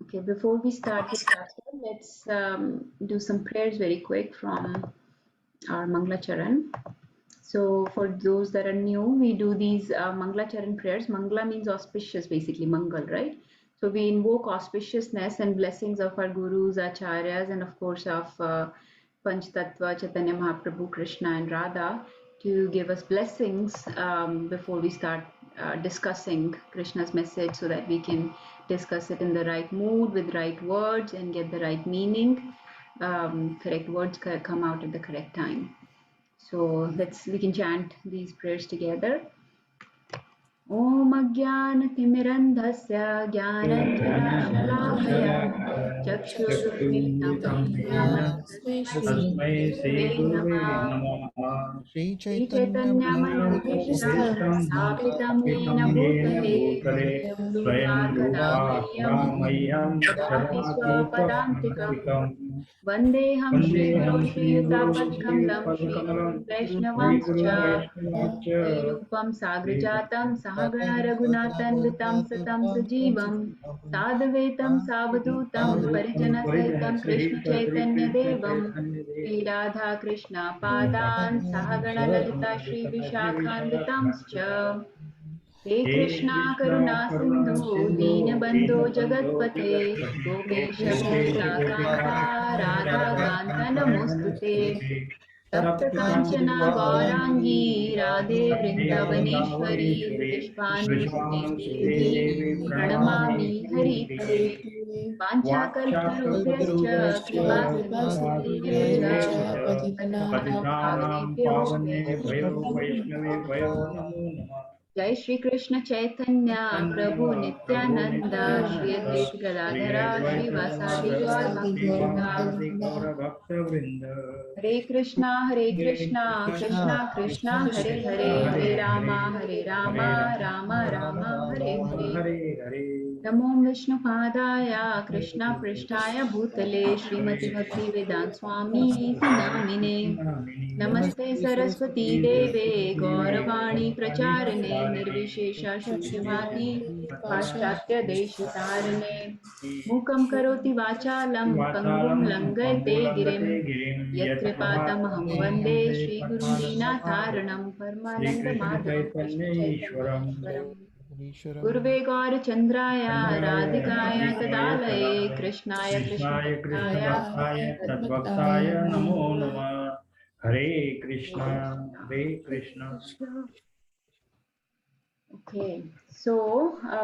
Okay, before we start the chapter, let's do some prayers very quick from our Mangla Charan. So for those that are new, we do these Mangla Charan prayers. Mangla means auspicious, basically, Mangal, right? So we invoke auspiciousness and blessings of our gurus, acharyas, and of course of Panch Tattva, Chaitanya Mahaprabhu, Krishna and Radha to give us blessings before we start discussing Krishna's message so that we can discuss it in the right mood with right words and get the right meaning. Correct words come out at the correct time. So we can chant these prayers together. Om Ajnana-Timirandhasya Jnananjana-Shalakaya Chakshurunmilitam Yena Tasmai Shri-Gurave Namah Shri Shri Chaitanya Chaitanya Manobhishtam Sthapitam Yena Bhutale Swayam Rupa Ramayyam Dadati Swapadantikam Vandeham Shri Guru Shri Yutapadkamalam Shri Guru Vaishnavamscha Shri Rupam Sagrajatam Sahagana Raghunathan Vitam Satam Sajivam Sadhvetam Savadhutam Parijana Sahitam Krishna Chaitanya Devam Shri Radha Krishna Padan Sahagana Lalita Shri Vishakhanvitamscha He Krishna Karuna Sindhu Deenabandhu Jagatpate Gopesha Gopika Kanta Radha Kanta Namostute Tapta Kanchana Gaurangi Radhe Vrindavaneshwari Vishvanusuti Devi Pranamami Harite Vanchakalparubhyascha Kripa Sindhubhyo cha Patitanam Pavanebhyo Vaishnaveभ्यो Namo Namah Jai Shri Krishna Chaitanya Prabhu Nityananda Shri Advaita Gadadhara Shri Vasadi Gaur Bhaktivinoda Hare Krishna Krishna Krishna Hare Hare Hare Rama Rama Rama Hare Hare Namo Vishnu Padaya Krishna Prishtaya Bhutale Srimati Bhakti Vedant Swami Iti Namine Namaste Saraswati Deve Gauravani Pracharane Nirvishesha Shunyavadi Paschatya Deshitarane Mukam Karoti Vachalam Pangum Langate Girim Yatkripatamahamh Vande Shri Guru Dinatharanam Paramananda Madhavam Krishna Chaitanya Gurve Gaur Chandraya Radhikaya Tadalaya Krishnaya Krishna Tadvaktaya Namo Namah. Hare Krishna, Hare Krishna. Okay, so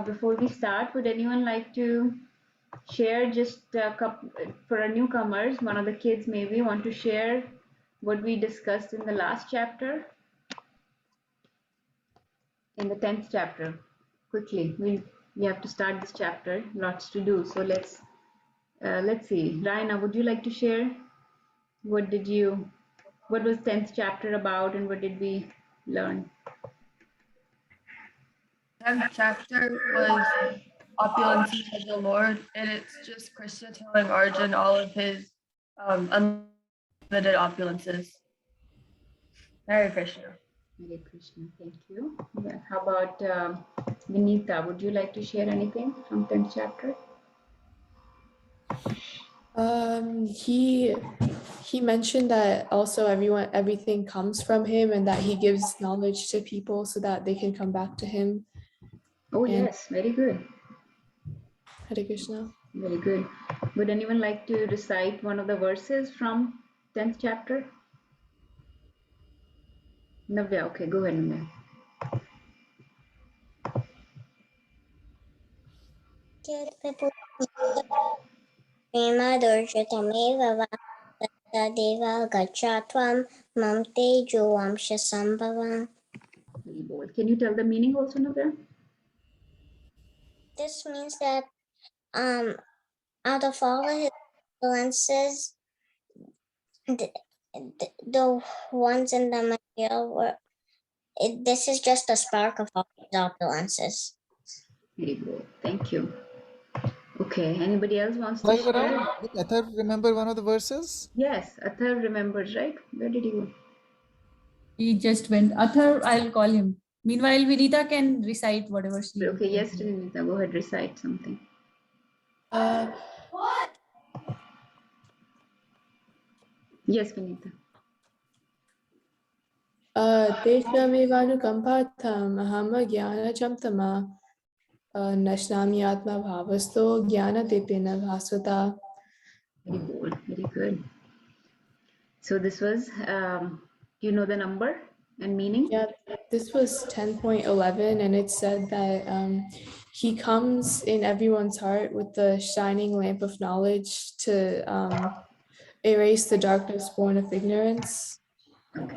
before we start, would anyone like to share just a couple, for our newcomers, one of the kids maybe want to share what we discussed in the last chapter, in the 10th chapter? Quickly, we have to start this chapter, lots to do. So let's see. Raina, would you like to share? What was 10th chapter about and what did we learn? 10th chapter was opulences of the Lord, and it's just Krishna telling Arjun all of his unlimited opulences. Hare Krishna. Hare Krishna, thank you. Yeah. How about Vinita? Would you like to share anything from 10th chapter? He mentioned that also everything comes from him and that he gives knowledge to people so that they can come back to him. Oh, yes, very good. Hare Krishna. Very good. Would anyone like to recite one of the verses from 10th chapter? Navya, okay, go ahead, Navya. Prema-dorshitamev va tattadeva gacchātvam mam tejo vamsha sambhavam. Can you tell the meaning also, Navya? This means that out of all of his influences, the ones in the material were, this is just a spark of all his opulences. Very good. Thank you. Okay, anybody else wants to share? Did Athar remember one of the verses? Yes, Athar remembers, right? Where did he go? He just went. Athar, I'll call him. Meanwhile, Vinita can recite whatever she. Okay, yes, Vinita, go ahead, recite something. Uh, Yes, Vinita. Teshamevanukampartham ahama jnanacham tama nashnami atma bhavasto jnanadipena bhasvata. Very good. Very good. So this was, you know the number and meaning? Yeah, this was 10.11, and it said that he comes in everyone's heart with the shining lamp of knowledge to erase the darkness born of ignorance. Okay.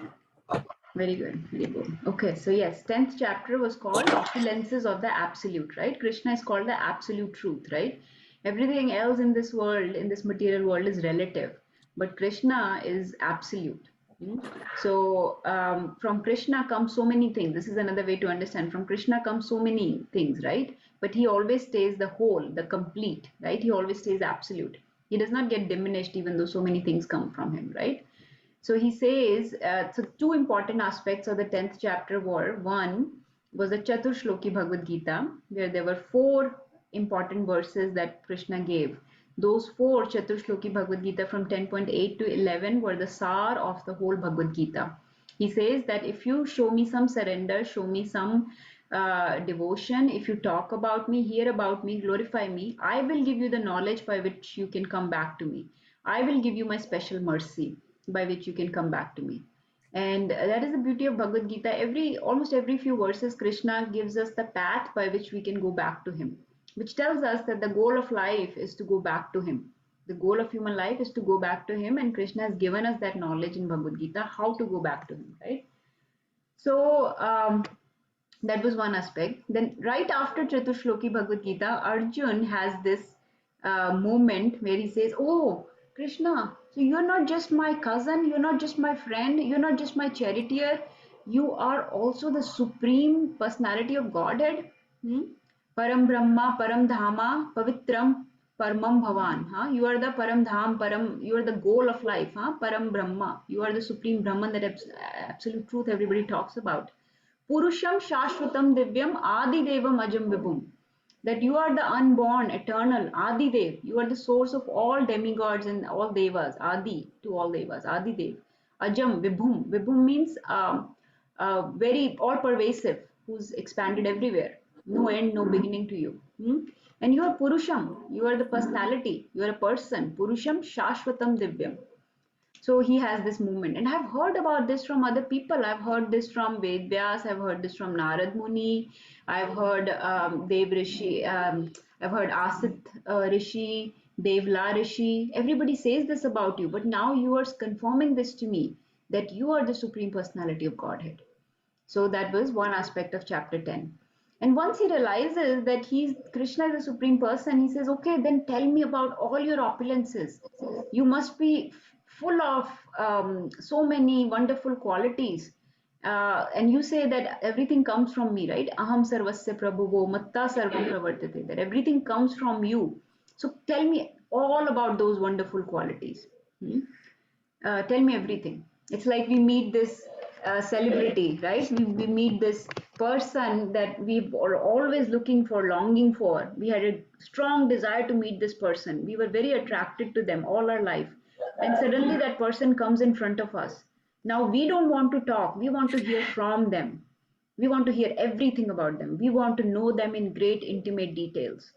Very good. Very good. Okay. So yes, 10th chapter was called Opulences of the Absolute, right? Krishna is called the absolute truth, right? Everything else in this world, in this material world, is relative, but Krishna is absolute. So from Krishna comes so many things. This is another way to understand. From Krishna comes so many things, right? But he always stays the whole, the complete, right? He always stays absolute. He does not get diminished, even though so many things come from him, right? So he says, so two important aspects of the 10th chapter were, one was the Chaturshloki Bhagavad Gita, where there were four important verses that Krishna gave. Those four Chaturshloki Bhagavad Gita from 10.8 to 11 were the sar of the whole Bhagavad Gita. He says that if you show me some surrender, show me some devotion, if you talk about me, hear about me, glorify me, I will give you the knowledge by which you can come back to me. I will give you my special mercy by which you can come back to me. And that is the beauty of Bhagavad Gita. Almost every few verses, Krishna gives us the path by which we can go back to him, which tells us that the goal of life is to go back to him. The goal of human life is to go back to him, and Krishna has given us that knowledge in Bhagavad Gita, how to go back to him, right? So that was one aspect. Then right after Chaturshloki Bhagavad Gita, Arjun has this moment where he says, oh, Krishna, so you're not just my cousin, you're not just my friend, you're not just my charioteer, you are also the supreme personality of Godhead. Param Brahma, Param Dhama, Pavitram, Paramam Bhavan. Huh? You are the Param Dham, Param, you are the goal of life. Huh? Param Brahma. You are the supreme Brahman, that absolute truth everybody talks about. Purusham Shashvatam Divyam Adi Devam Ajam Vibhum. That you are the unborn, eternal, Adi Dev. You are the source of all demigods and all devas, Adi to all devas, Adi Dev. Ajam Vibhum. Vibhum means very all pervasive, who's expanded everywhere. No end, no beginning to you. And you are Purusham. You are the personality. You are a person. Purusham Shashvatam Divyam. So he has this movement, and I've heard about this from other people. I've heard this from Ved Vyas, I've heard this from Narad Muni, I've heard Dev Rishi, I've heard Asit Rishi, Devla Rishi. Everybody says this about you, but now you are confirming this to me, that you are the supreme personality of Godhead. So that was one aspect of chapter 10. And once he realizes that Krishna is the supreme person, he says, okay, then tell me about all your opulences. You must be full of so many wonderful qualities. And you say that everything comes from me, right? Aham sarvasya prabhuvo matta sarvam pravartate. That everything comes from you. So tell me all about those wonderful qualities. Tell me everything. It's like we meet this celebrity, right? We meet this person that we are always looking for, longing for. We had a strong desire to meet this person. We were very attracted to them all our life. And suddenly that person comes in front of us. Now we don't want to talk, we want to hear from them. We want to hear everything about them. We want to know them in great intimate details,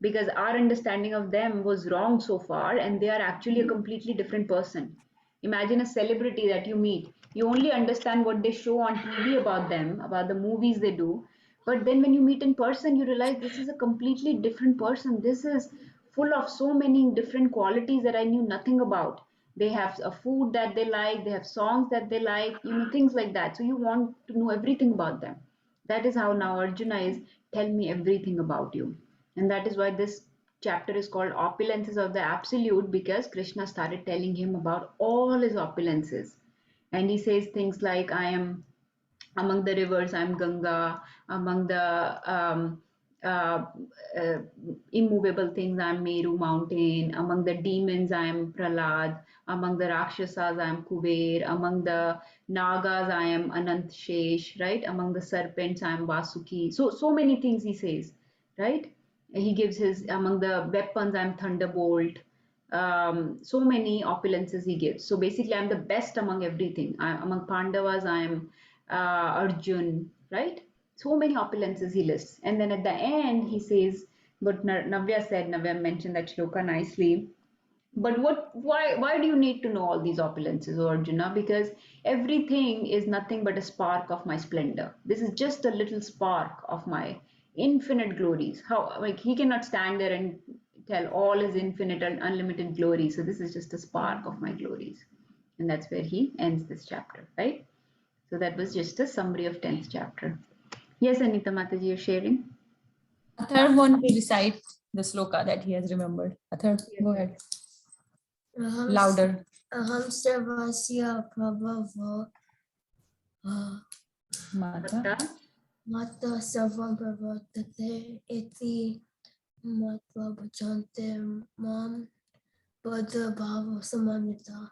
because our understanding of them was wrong so far, and they are actually a completely different person. Imagine a celebrity that you meet. You only understand what they show on TV about them, about the movies they do. But then when you meet in person, you realize this is a completely different person. This is full of so many different qualities that I knew nothing about. They have a food that they like, they have songs that they like, things like that. So you want to know everything about them. That is how now Arjuna is, tell me everything about you. And that is why this chapter is called Opulences of the Absolute, because Krishna started telling him about all his opulences. And he says things like, I am among the rivers, I'm Ganga, among the uh, uh, immovable things, I'm Meru mountain, among the demons, I'm Pralad, among the Rakshasas, I'm Kuber, among the Nagas, I am Anant Shesh, right? Among the serpents, I'm Vasuki. So many things he says, right? He gives his, among the weapons, I'm thunderbolt. So many opulences he gives. So basically, I'm the best among everything. Among Pandavas, I'm Arjun, right? So many opulences he lists. And then at the end, he says, but Navya mentioned that shloka nicely. But why do you need to know all these opulences, O Arjuna? Because everything is nothing but a spark of my splendor. This is just a little spark of my infinite glories. How, like, he cannot stand there and tell all his infinite and unlimited glory. So this is just a spark of my glories. And that's where he ends this chapter, right? So that was just a summary of 10th chapter. Yes, Anita Mataji, you're sharing? Athar want to recite the sloka that he has remembered. Athar, go ahead. Louder. Aham Sarvasya Prabhavo Mata. Mata Sarvam Pravartate Iti Matva Bhajante Mam Buddha Bhava Samamita.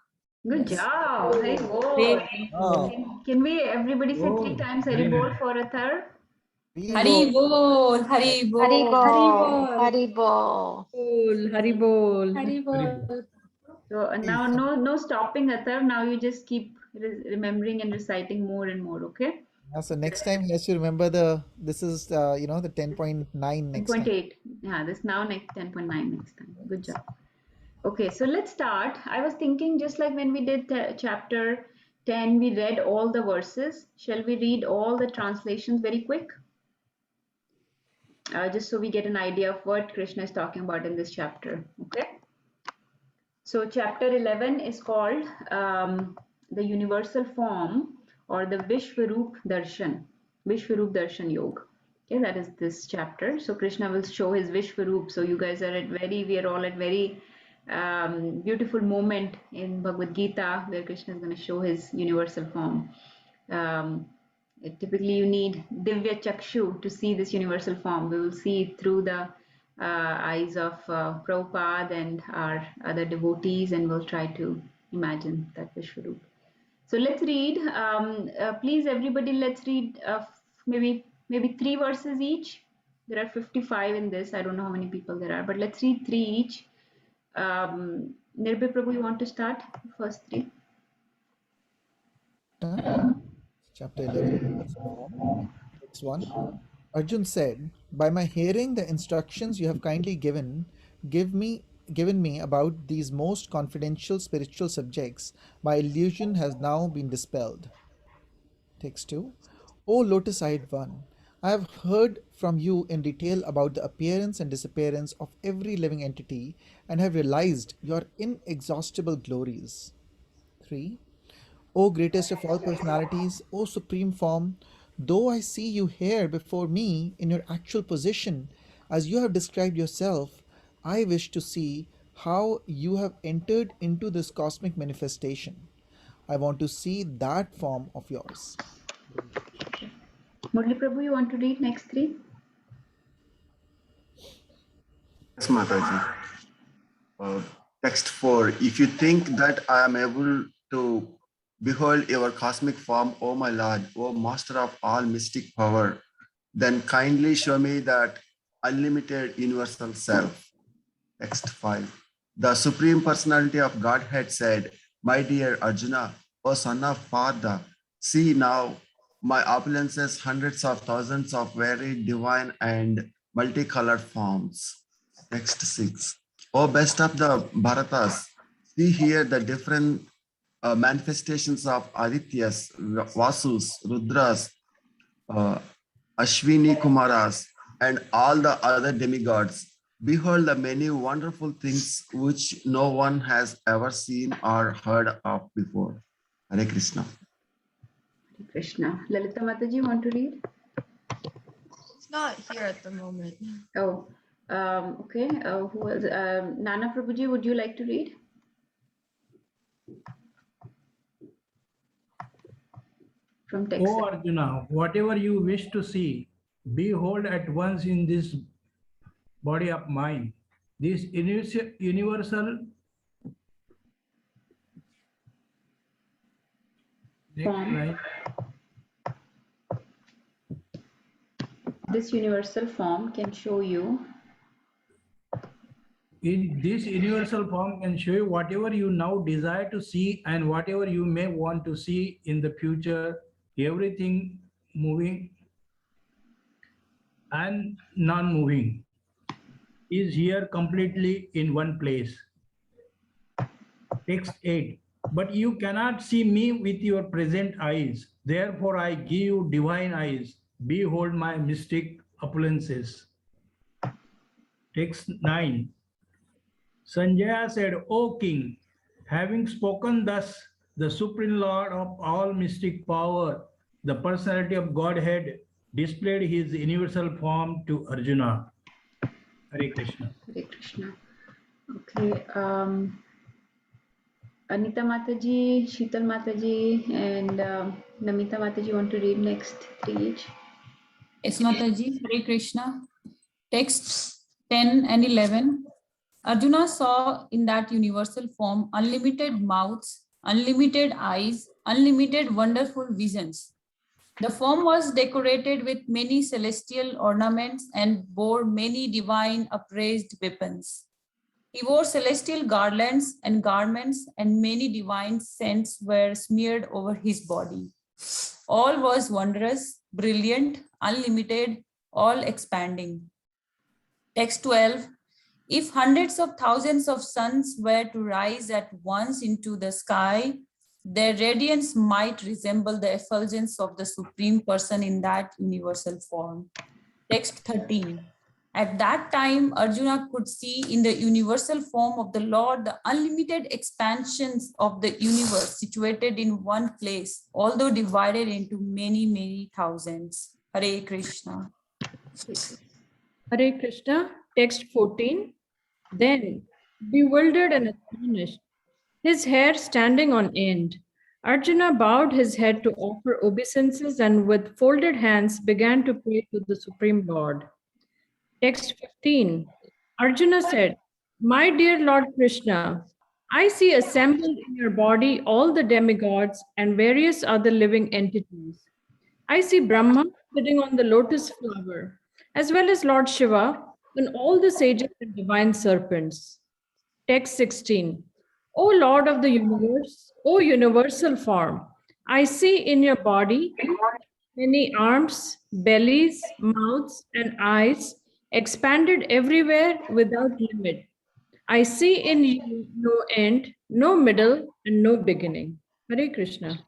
Good Yes. job. Hari bol. Oh, Can we everybody say 3 times Hari Very bol nice. for Athar? Hari bol, Hari bol, Haribol. Hari bol. Haribol. Hari. So now no stopping Athar. Now you just keep remembering and reciting more and more. Okay. so next time he has to remember this is the 10.9 next time. 10.8. Yeah, this now next 10.9 next time. Good job. Okay, so let's start. I was thinking just like when we did chapter 10, we read all the verses. Shall we read all the translations very quick? Just so we get an idea of what Krishna is talking about in this chapter. Okay. So chapter 11 is called the universal form, or the Vishwaroop Darshan, Vishwaroop Darshan Yoga. Okay, that is this chapter. So Krishna will show his Vishwaroop. So you guys are we are all at very beautiful moment in Bhagavad Gita where Krishna is going to show his universal form. Typically you need Divya Chakshu to see this universal form. We will see it through the eyes of Prabhupada and our other devotees, and we'll try to imagine that Vishwaroop. So let's read. Please, everybody, let's read maybe 3 verses each. There are 55 in this. I don't know how many people there are, but let's read 3 each. Nirbhay Prabhu, you want to start? First 3. Chapter 11, text 1. Arjun said, "By my hearing the instructions you have kindly given me about these most confidential spiritual subjects, my illusion has now been dispelled." Text 2. O lotus-eyed one, I have heard from you in detail about the appearance and disappearance of every living entity and have realized your inexhaustible glories. 3. O greatest of all personalities, O supreme form, though I see you here before me in your actual position, as you have described yourself, I wish to see how you have entered into this cosmic manifestation. I want to see that form of yours. Murli Prabhu, you want to read next 3? Yes, Mataji. Text 4. If you think that I am able to behold your cosmic form, O my Lord, O Master of all mystic power, then kindly show me that unlimited universal self. Text 5. The Supreme Personality of Godhead said, "My dear Arjuna, O son of Partha, see now my opulences, hundreds of thousands of very divine and multicolored forms." Text 6. O best of the Bharatas, see here the different manifestations of Adityas, Vasus, Rudras, Ashwini Kumaras, and all the other demigods. Behold the many wonderful things which no one has ever seen or heard of before. Hare Krishna. Hare Krishna. Lalita Mataji, you want to read? It's not here at the moment. Oh, okay. Who was Nana Prabhuji? Would you like to read? From text. O Arjuna, whatever you wish to see, behold at once in this body of mine. This universal Form. This universal form can show you In this universal form can show you whatever you now desire to see and whatever you may want to see in the future, everything moving and non-moving is here completely in one place. Text 8. But you cannot see me with your present eyes. Therefore I give you divine eyes. Behold my mystic opulences. Text 9. Sanjaya said, O king, having spoken thus, the Supreme Lord of all mystic power, the personality of Godhead, displayed his universal form to Arjuna. Hare Krishna. Hare Krishna. Okay. Anita Mataji, Sheetal Mataji, and Namita Mataji want to read next three each. Yes, Mataji, Hare Krishna. Texts 10 and 11. Arjuna saw in that universal form unlimited mouths, unlimited eyes, unlimited wonderful visions. The form was decorated with many celestial ornaments and bore many divine upraised weapons. He wore celestial garlands and garments, and many divine scents were smeared over his body. All was wondrous, brilliant, unlimited, all expanding. Text 12. If hundreds of thousands of suns were to rise at once into the sky, their radiance might resemble the effulgence of the Supreme Person in that universal form. Text 13. At that time, Arjuna could see in the universal form of the Lord the unlimited expansions of the universe situated in one place, although divided into many, many thousands. Hare Krishna. Hare Krishna, text 14. Then, bewildered and astonished, his hair standing on end, Arjuna bowed his head to offer obeisances and with folded hands began to pray to the Supreme Lord. Text 15. Arjuna said, My dear Lord Krishna, I see assembled in your body all the demigods and various other living entities. I see Brahma sitting on the lotus flower, as well as Lord Shiva and all the sages and divine serpents. Text 16. O Lord of the universe, O universal form, I see in your body many arms, bellies, mouths, and eyes expanded everywhere without limit. I see in you no end, no middle, and no beginning. Hare Krishna.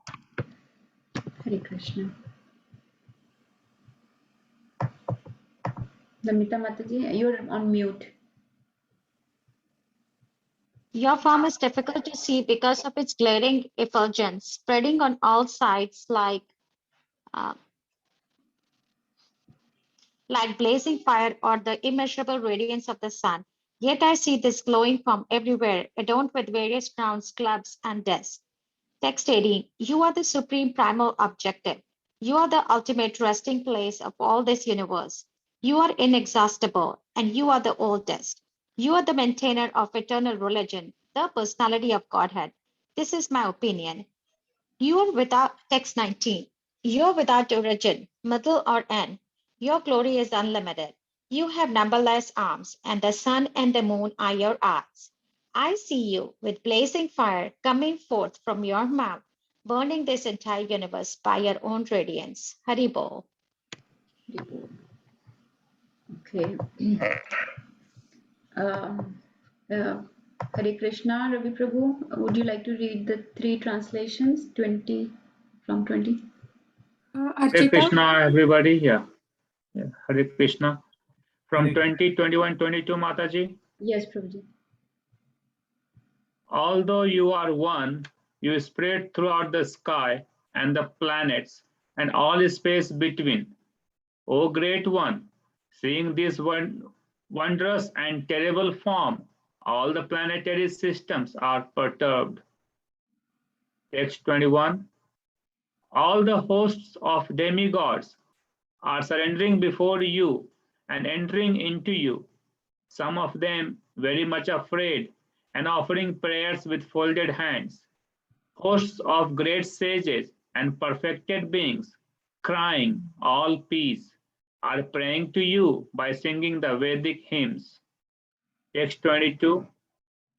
Hare Krishna. Namita Mataji, you're on mute. Your form is difficult to see because of its glaring effulgence, spreading on all sides like blazing fire or the immeasurable radiance of the sun. Yet I see this glowing from everywhere, adorned with various crowns, clubs, and desks. Text 18. You are the supreme primal objective. You are the ultimate resting place of all this universe. You are inexhaustible, and you are the oldest. You are the maintainer of eternal religion, the personality of Godhead. This is my opinion. You are without, text 19. You are without origin, middle, or end. Your glory is unlimited. You have numberless arms, and the sun and the moon are your eyes. I see you with blazing fire coming forth from your mouth, burning this entire universe by your own radiance. Haribol. Okay. Hare Krishna, Ravi Prabhu, would you like to read the three translations, 20 from 20? Hare Archita? Krishna, everybody. Yeah. Hare Krishna. From 20, 21, 22, Mataji. Yes, Prabhuji. Although you are one, you spread throughout the sky and the planets and all space between. O Great One, seeing this wondrous and terrible form, all the planetary systems are perturbed. Text 21. All the hosts of demigods are surrendering before you and entering into you, some of them very much afraid and offering prayers with folded hands. Hosts of great sages and perfected beings, crying, all peace, are praying to you by singing the Vedic hymns. Text 22.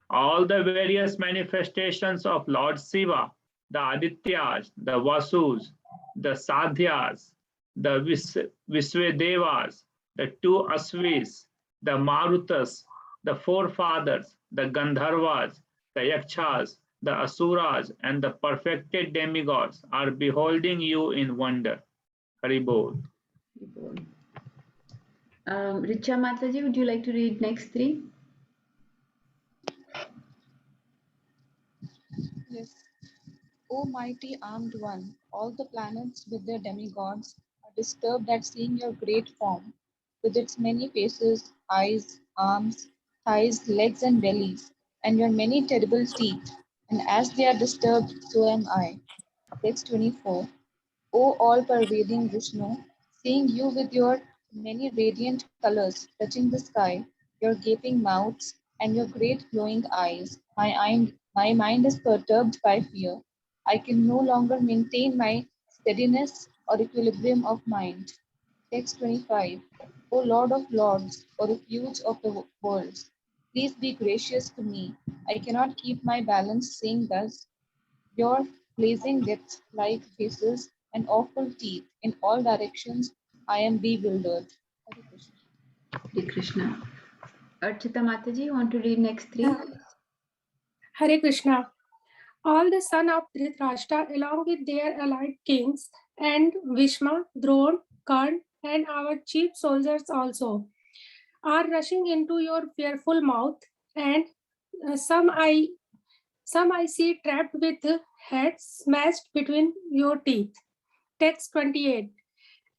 All the various manifestations of Lord Shiva, the Adityas, the Vasus, the Sadhyas, the Visvedevas, the two Asvis, the Marutas, the forefathers, the Gandharvas, the Yakshas, the Asuras, and the perfected demigods are beholding you in wonder. Haribol. Richa Mataji, would you like to read next three? Yes. O mighty armed one, all the planets with their demigods are disturbed at seeing your great form, with its many faces, eyes, arms, thighs, legs, and bellies, and your many terrible teeth. And as they are disturbed, so am I. Text 24. O all-pervading Vishnu, seeing you with your many radiant colors touching the sky, your gaping mouths, and your great glowing eyes, my mind is perturbed by fear. I can no longer maintain my steadiness or equilibrium of mind. Text 25. O Lord of Lords, O refuge of the worlds, please be gracious to me. I cannot keep my balance saying thus, your blazing death-like faces and awful teeth in all directions, I am bewildered. Hare Krishna. Hare Krishna. Archita Mataji, you want to read next three? Hare Krishna. All the sons of Dhritarashtra, along with their allied kings, and Bhishma, Drona, Karna, and our chief soldiers also, are rushing into your fearful mouth, and some I see trapped with heads smashed between your teeth. Text 28.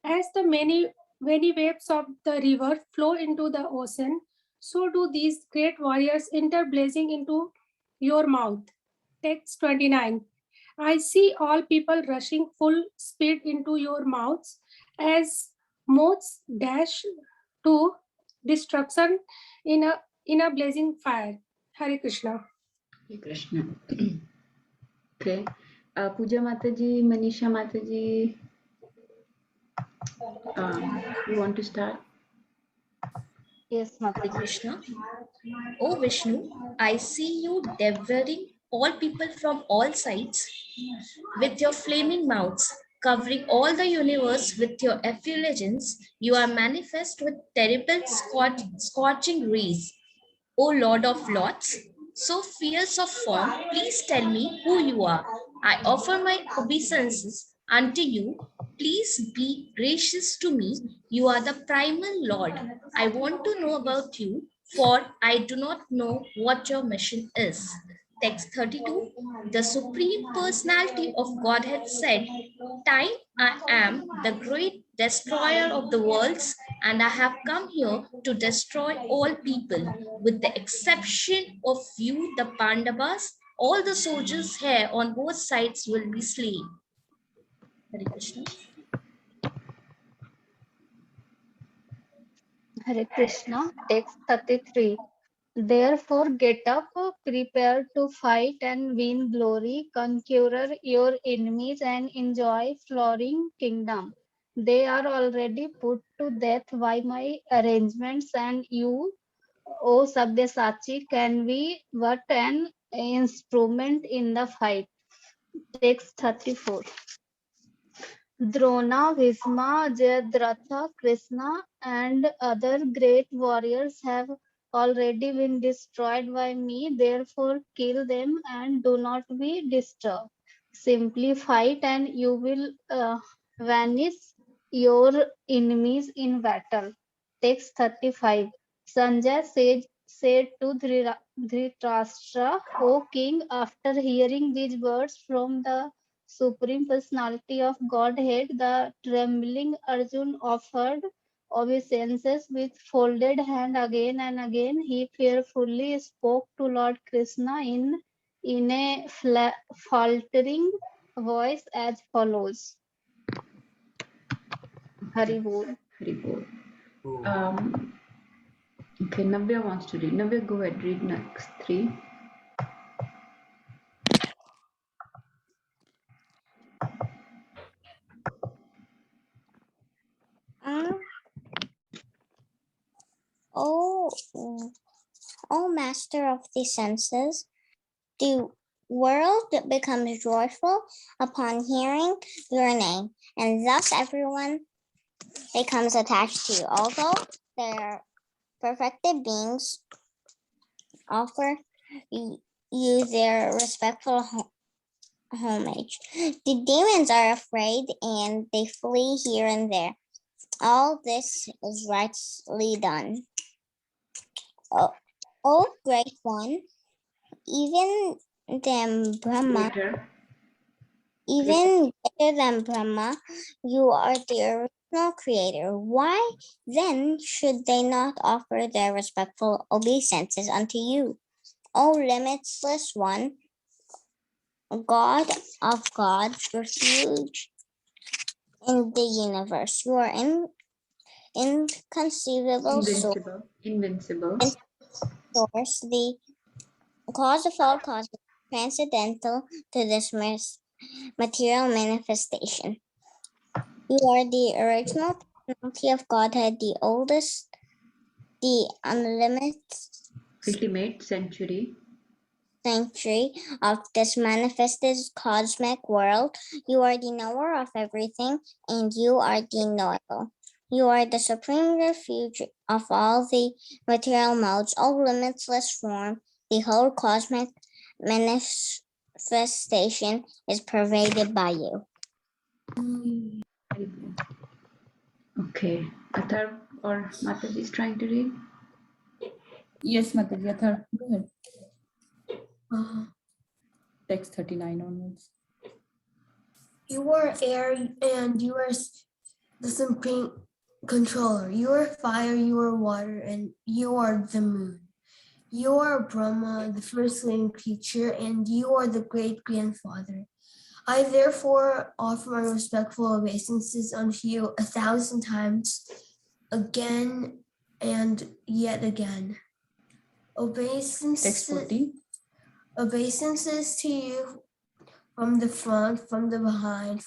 As the many waves of the river flow into the ocean, so do these great warriors enter blazing into your mouth. Text 29. I see all people rushing full speed into your mouths as moths dash to destruction in a blazing fire. Hare Krishna. Hare Krishna. Okay. Puja Mataji, Manisha Mataji, you want to start? Yes, Mata Krishna. O Vishnu, I see you devouring all people from all sides with your flaming mouths, covering all the universe with your effulgence. You are manifest with terrible scorching rays. O Lord of Lords, so fierce of form, please tell me who you are. I offer my obeisances unto you. Please be gracious to me. You are the primal Lord. I want to know about you, for I do not know what your mission is. Text 32. The Supreme Personality of Godhead said, Time I am the great destroyer of the worlds, and I have come here to destroy all people, with the exception of you, the Pandavas. All the soldiers here on both sides will be slain. Hare Krishna. Hare Krishna, text 33. Therefore, get up, prepare to fight and win glory, conquer your enemies, and enjoy flourishing kingdom. They are already put to death by my arrangements, and you, O Sabyasachi, can be but an instrument in the fight. Text 34. Drona, Bhishma, Jayadratha, Krishna, and other great warriors have already been destroyed by me. Therefore, kill them and do not be disturbed. Simply fight and you will vanish your enemies in battle. Text 35. Sanjay said to Dhritarashtra, O king, after hearing these words from the Supreme Personality of Godhead, the trembling Arjun offered obeisances with folded hand again and again. He fearfully spoke to Lord Krishna in a faltering voice as follows. Hari Bol. Hari Bol. Okay, Navya wants to read. Navya, go ahead, read next three. Oh, O Master of the senses, the world becomes joyful upon hearing your name, and thus everyone becomes attached to you. Although they are perfected beings, offer you their respectful homage. The demons are afraid and they flee here and there. All this is rightly done. O great one, even than Brahma, Greater. even greater than Brahma, you are the original creator. Why then should they not offer their respectful obeisances unto you? O limitless one, God of gods, refuge in the universe. You are inconceivable source, Invincible. source, the cause of all causes, transcendental to this material manifestation. You are the original personality of Godhead, the oldest, the unlimited Ultimate century. sanctuary of this manifested cosmic world. You are the knower of everything, and you are the knowable. You are the supreme refuge of all the material modes, all limitless form. The whole cosmic manifestation is pervaded by you. Okay. Athar or Mataji is trying to read. Yes, Mataji, Athar, go ahead. Text 39 onwards. You are air and you are the supreme controller. You are fire, you are water, and you are the moon. You are Brahma, the first living creature, and you are the great grandfather. I therefore offer my respectful obeisances unto you 1,000 times, again and yet again. Text 40. Obeisances to you from the front, from the behind,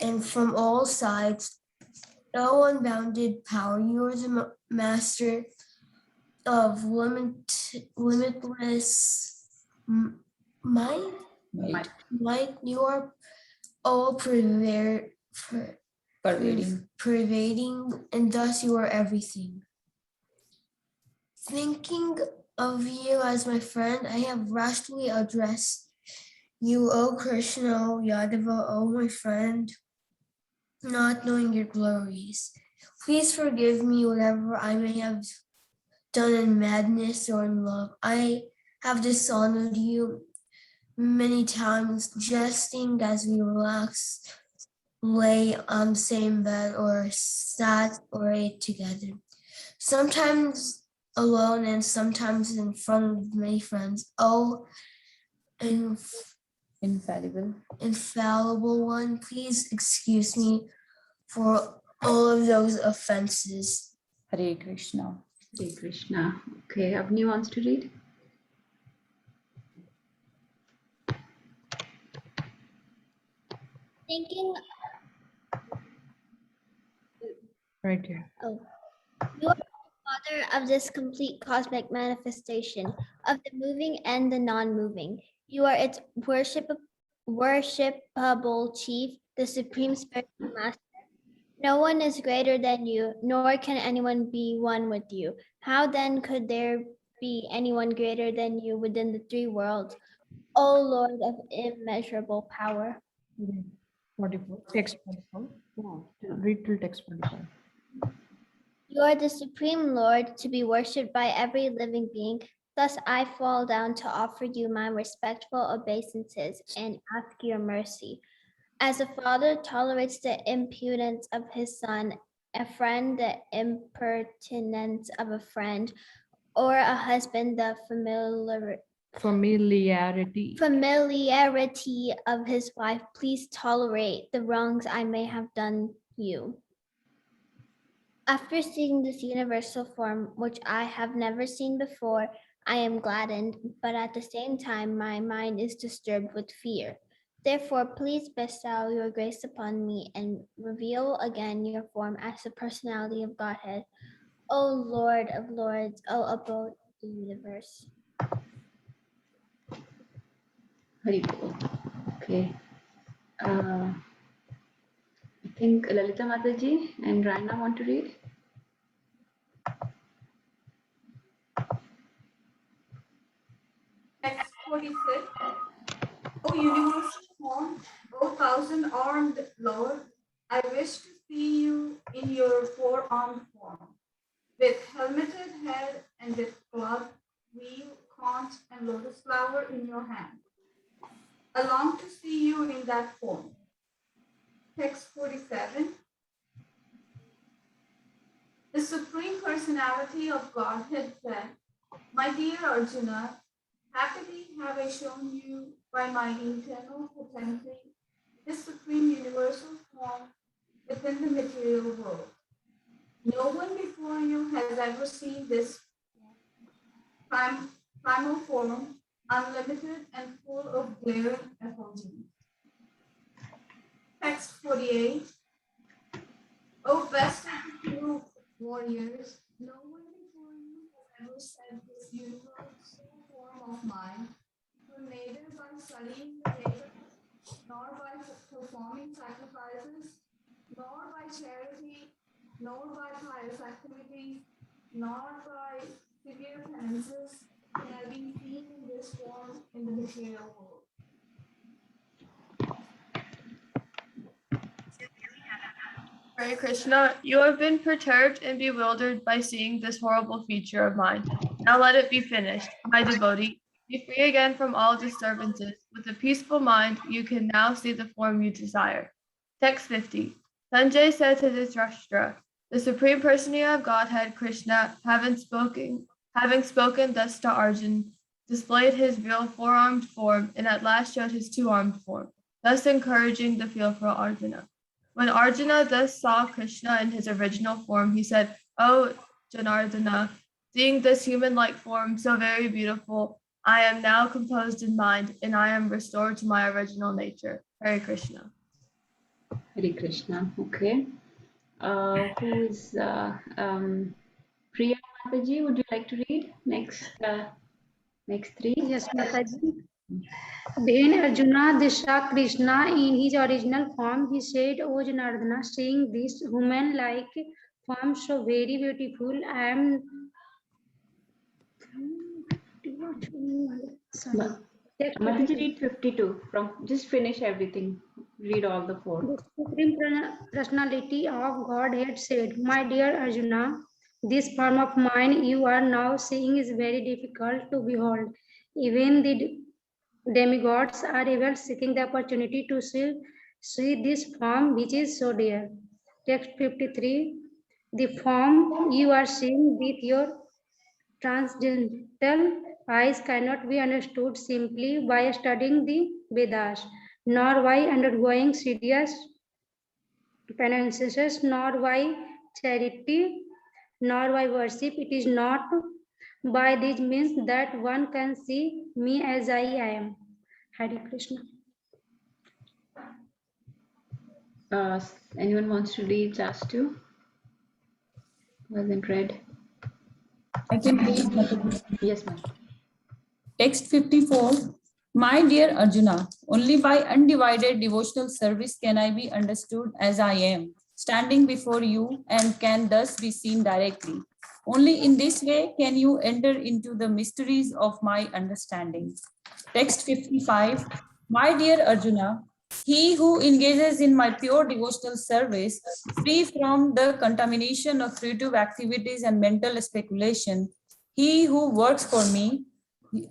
and from all sides. O unbounded power, you are the master of limitless might. You are all pervading, and thus you are everything. Thinking of you as my friend, I have rashly addressed you, O Krishna, O Yadava, O my friend, not knowing your glories. Please forgive me whatever I may have done in madness or in love. I have dishonored you many times, jesting as we relaxed, lay on the same bed, or sat or ate together. Sometimes alone and sometimes in front of many friends. Oh, infallible one, please excuse me for all of those offenses. Hare Krishna. Hare Krishna. Okay, Avni wants to read. Thinking. Right here. Oh. You are the father of this complete cosmic manifestation, of the moving and the non-moving. You are its worshipable chief, the supreme spiritual master. No one is greater than you, nor can anyone be one with you. How then could there be anyone greater than you within the three worlds, O Lord of immeasurable power? 44. Text 44. No, read till text 45. You are the supreme Lord, to be worshipped by every living being. Thus I fall down to offer you my respectful obeisances and ask your mercy. As a father tolerates the impudence of his son, a friend the impertinence of a friend, or a husband the familiarity of his wife, please tolerate the wrongs I may have done you. After seeing this universal form, which I have never seen before, I am gladdened, but at the same time my mind is disturbed with fear. Therefore, please bestow your grace upon me and reveal again your form as the personality of Godhead. O Lord of Lords, O abode of the universe. Hari Bol. Okay. I think Lalita Mataji and Raina want to read. Text 46. O universal form, O thousand-armed Lord, I wish to see you in your four-armed form, with helmeted head and with club, wheel, conch, and lotus flower in your hand. I long to see you in that form. Text 47. The Supreme Personality of Godhead said, My dear Arjuna, happily have I shown you by my internal potency this supreme universal form within the material world. No one before you has ever seen this primal form, unlimited and full of glaring effulgence. Text 48. O best of the true warriors, no one before you has ever said this universal form of mine, who neither by studying the Vedas, nor by performing sacrifices, nor by charity, nor by pious activities, nor by severe penances, can I be seen in this form in the material world. Hare Krishna, you have been perturbed and bewildered by seeing this horrible feature of mine. Now let it be finished. My devotee, be free again from all disturbances. With a peaceful mind, you can now see the form you desire. Text 50. Sanjay said to Dhritarashtra, the Supreme Personality of Godhead, Krishna, having spoken thus to Arjun, displayed his real four-armed form and at last showed his two-armed form, thus encouraging the field for Arjuna. When Arjuna thus saw Krishna in his original form, he said, O Janardana, seeing this human-like form so very beautiful, I am now composed in mind and I am restored to my original nature. Hare Krishna. Hare Krishna. Okay. Who is Priya Mataji? Would you like to read next three? Yes, Mataji. When Arjuna saw Krishna in his original form, he said, O Janardana, seeing this human-like form so very beautiful, I am... Sorry. Mataji, read 52. Just finish everything. Read all the four. The Supreme Personality of Godhead said, My dear Arjuna, this form of mine you are now seeing is very difficult to behold. Even the demigods are ever seeking the opportunity to see this form which is so dear. Text 53. The form you are seeing with your transcendental eyes cannot be understood simply by studying the Vedas, nor by undergoing serious penances, nor by charity, nor by worship. It is not by these means that one can see me as I am. Hare Krishna. Anyone wants to read last two? Wasn't read. I can read. Mataji. Yes, ma'am. Text 54. My dear Arjuna, only by undivided devotional service can I be understood as I am, standing before you, and can thus be seen directly. Only in this way can you enter into the mysteries of my understanding. Text 55. My dear Arjuna, he who engages in my pure devotional service, free from the contamination of fruitive activities and mental speculation, he who works for me,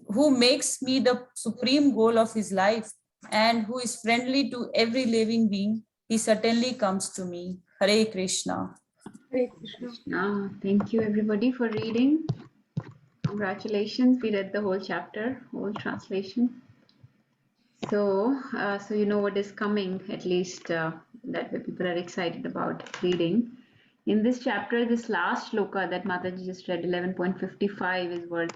who makes me the supreme goal of his life, and who is friendly to every living being, he certainly comes to me. Hare Krishna. Hare Krishna. Thank you everybody for reading. Congratulations, we read the whole chapter, whole translation. So you know what is coming, at least that way people are excited about reading. In this chapter, this last shloka that Mataji just read, 11.55, is worth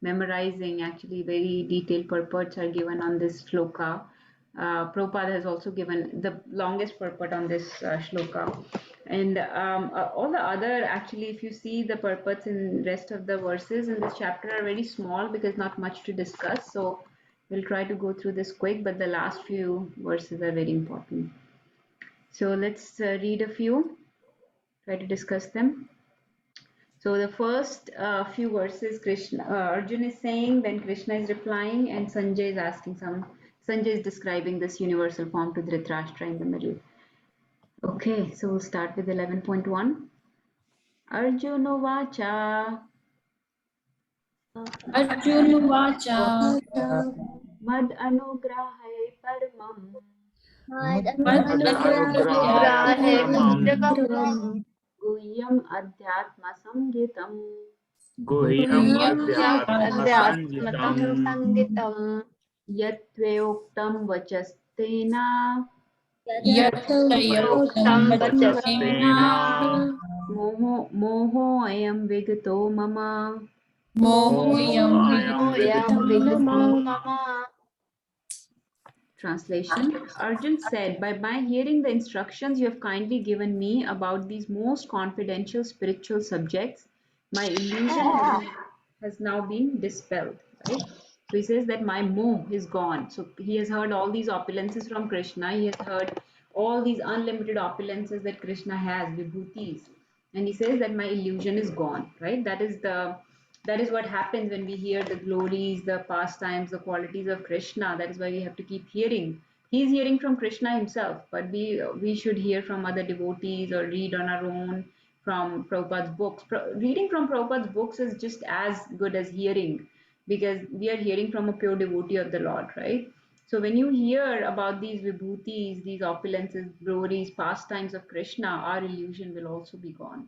memorizing. Actually, very detailed purports are given on this shloka. Prabhupada has also given the longest purport on this shloka. And all the other, actually, if you see the purports in rest of the verses in this chapter are very small because not much to discuss. So we'll try to go through this quick, but the last few verses are very important. So let's read a few, try to discuss them. So the first few verses, Arjun is saying, then Krishna is replying, and Sanjay is asking Sanjay is describing this universal form to Dhritarashtra in the middle. Okay, so we'll start with 11.1. Arjunovacha. Arjunuvacha. Mad anugrahai paramam. Mad Mad anugrahaya paramam Guhyam adhyatma samgitam. guhyam adhyatma Adhyatmatam sanjitam sangitam Yatveyoktam vachastena. yatayuktam vachastena vachastena Moho ayam vigato mama. Mohoyam mohoyam vigato mama. Translation. Arjun said, by my hearing the instructions you have kindly given me about these most confidential spiritual subjects, my illusion has now been dispelled. Right? So he says that my moh is gone. So he has heard all these opulences from Krishna. He has heard all these unlimited opulences that Krishna has, vibhutis. And he says that my illusion is gone. Right? That is what happens when we hear the glories, the pastimes, the qualities of Krishna. That is why we have to keep hearing. He's hearing from Krishna himself, but we should hear from other devotees or read on our own from Prabhupada's books. Reading from Prabhupada's books is just as good as hearing, because we are hearing from a pure devotee of the Lord, right? So when you hear about these vibhutis, these opulences, glories, pastimes of Krishna, our illusion will also be gone.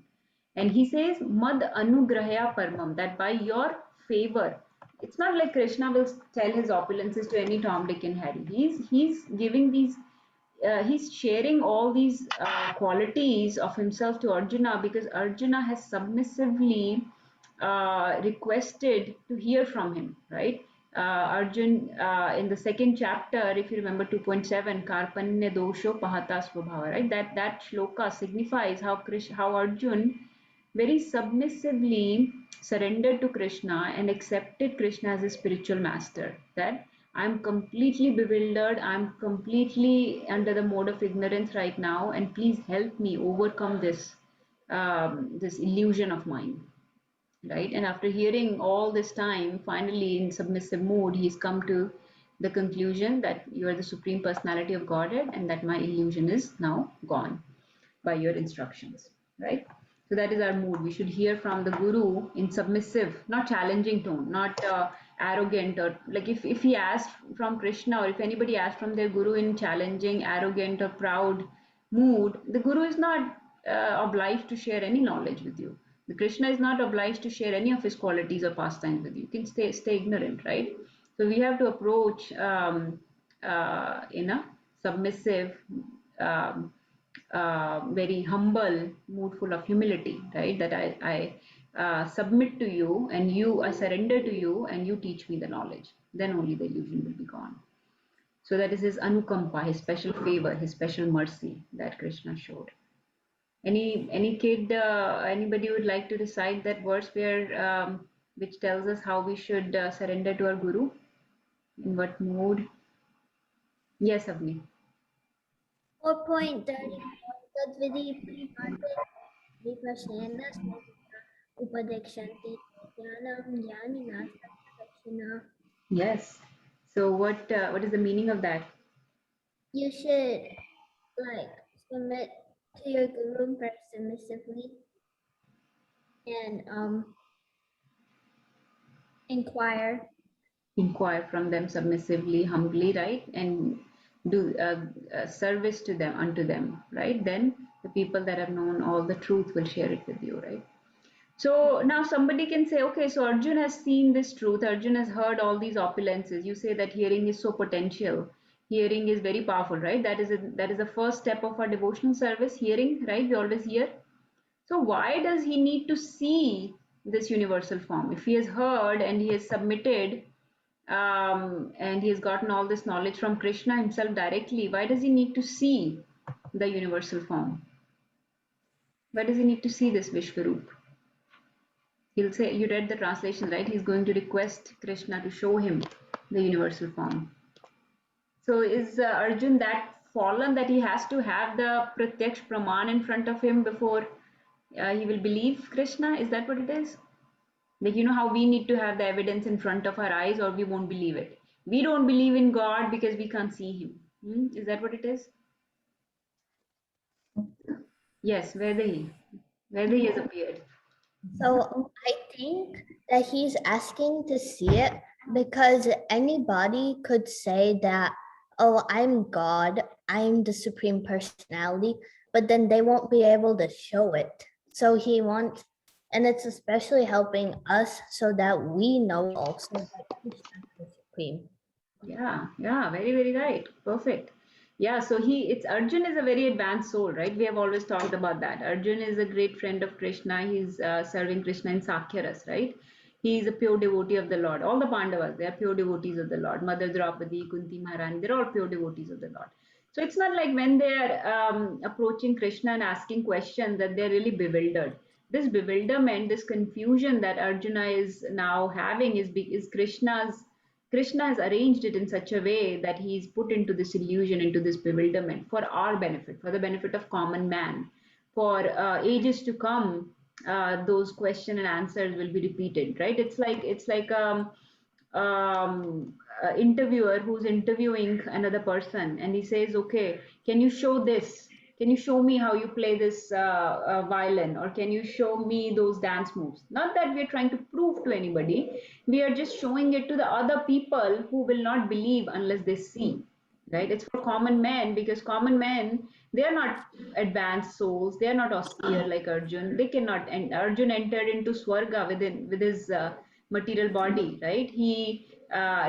And he says, Mad Anugrahya Paramam, that by your favor, it's not like Krishna will tell his opulences to any Tom, Dick, and Harry. He's giving these, he's sharing all these qualities of himself to Arjuna because Arjuna has submissively requested to hear from him, right? Arjun, in the second chapter, if you remember 2.7, Karpanya Dosho Pahata Swabhava, right? That shloka signifies how Arjun very submissively surrendered to Krishna and accepted Krishna as a spiritual master. That I'm completely bewildered, I'm completely under the mode of ignorance right now, and please help me overcome this illusion of mine. Right? And after hearing all this time, finally in submissive mood, he's come to the conclusion that you are the Supreme Personality of Godhead and that my illusion is now gone by your instructions, right? So that is our mood. We should hear from the Guru in submissive, not challenging tone, not arrogant, or like if he asked from Krishna or if anybody asked from their Guru in challenging, arrogant, or proud mood, the Guru is not obliged to share any knowledge with you. The Krishna is not obliged to share any of his qualities or pastimes with you. You can stay ignorant, right? So we have to approach in a submissive, um, very humble mood, full of humility, right? That I submit to you and I surrender to you and you teach me the knowledge. Then only the illusion will be gone. So that is his anukampa, his special favor, his special mercy that Krishna showed. Any kid, anybody would like to recite that verse which tells us how we should surrender to our Guru? In what mood? Yes, Avni. 4.34 Tadvidi Pranipate Vipashena Upadekshanti Jnanam Jnanina Sakshina. Yes. So what is the meaning of that? You should submit to your guru very submissively and inquire From them submissively, humbly, right? And do service to them, unto them, right? Then the people that have known all the truth will share it with you, right? So now somebody can say, okay, so Arjun has seen this truth. Arjun has heard all these opulences. You say that hearing is so potential. Hearing is very powerful, right? That is the first step of our devotional service, hearing, right? We always hear. So why does he need to see this universal form? If he has heard and he has submitted and he has gotten all this knowledge from Krishna himself directly, why does he need to see the universal form? Why does he need to see this Vishwarup? He'll say, you read the translation, right? He's going to request Krishna to show him the universal form. So is Arjun that fallen that he has to have the Pratyaksh Praman in front of him before he will believe Krishna? Is that what it is? Like, you know how we need to have the evidence in front of our eyes or we won't believe it. We don't believe in God because we can't see him. Is that what it is? Yes, where he has appeared. So I think that he's asking to see it because anybody could say that, oh, I'm God, I'm the Supreme Personality, but then they won't be able to show it. So he wants, and it's especially helping us so that we know also that Krishna is the Supreme. Yeah, very, very right. Perfect. Yeah, so it's Arjun is a very advanced soul, right? We have always talked about that. Arjun is a great friend of Krishna. He's serving Krishna in Sakhyaras, right? He is a pure devotee of the Lord. All the Pandavas, they are pure devotees of the Lord. Mother Draupadi, Kunti Maharani, they're all pure devotees of the Lord. So it's not like when they are approaching Krishna and asking questions that they're really bewildered. This bewilderment, this confusion that Arjuna is now having is Krishna has arranged it in such a way that he's put into this illusion, into this bewilderment for our benefit, for the benefit of common man. For ages to come, those question and answers will be repeated, right? It's like interviewer who's interviewing another person, and he says, "Okay, can you show this? Can you show me how you play this violin, or can you show me those dance moves?" Not that we're trying to prove to anybody, we are just showing it to the other people who will not believe unless they see, right? It's for common men because common men, they are not advanced souls, they are not austere like Arjun. They cannot, and Arjun entered into Swarga with his material body, right? He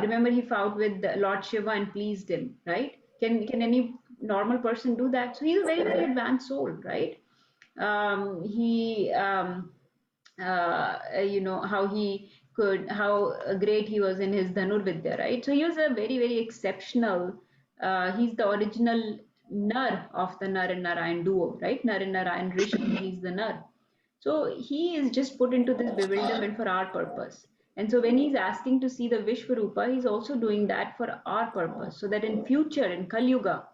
remember he fought with Lord Shiva and pleased him, right? Can any normal person do that? So he's a very, very advanced soul, right? He how he could, how great he was in his Dhanurvidya, right? So he was a very, very exceptional, he's the original Nar of the Nar and Narayan duo, right? Nar and Narayan Rishi, he's the Nar. So he is just put into this bewilderment for our purpose. And so when he's asking to see the Vishwarupa, he's also doing that for our purpose. So that in future, in Kali Yuga,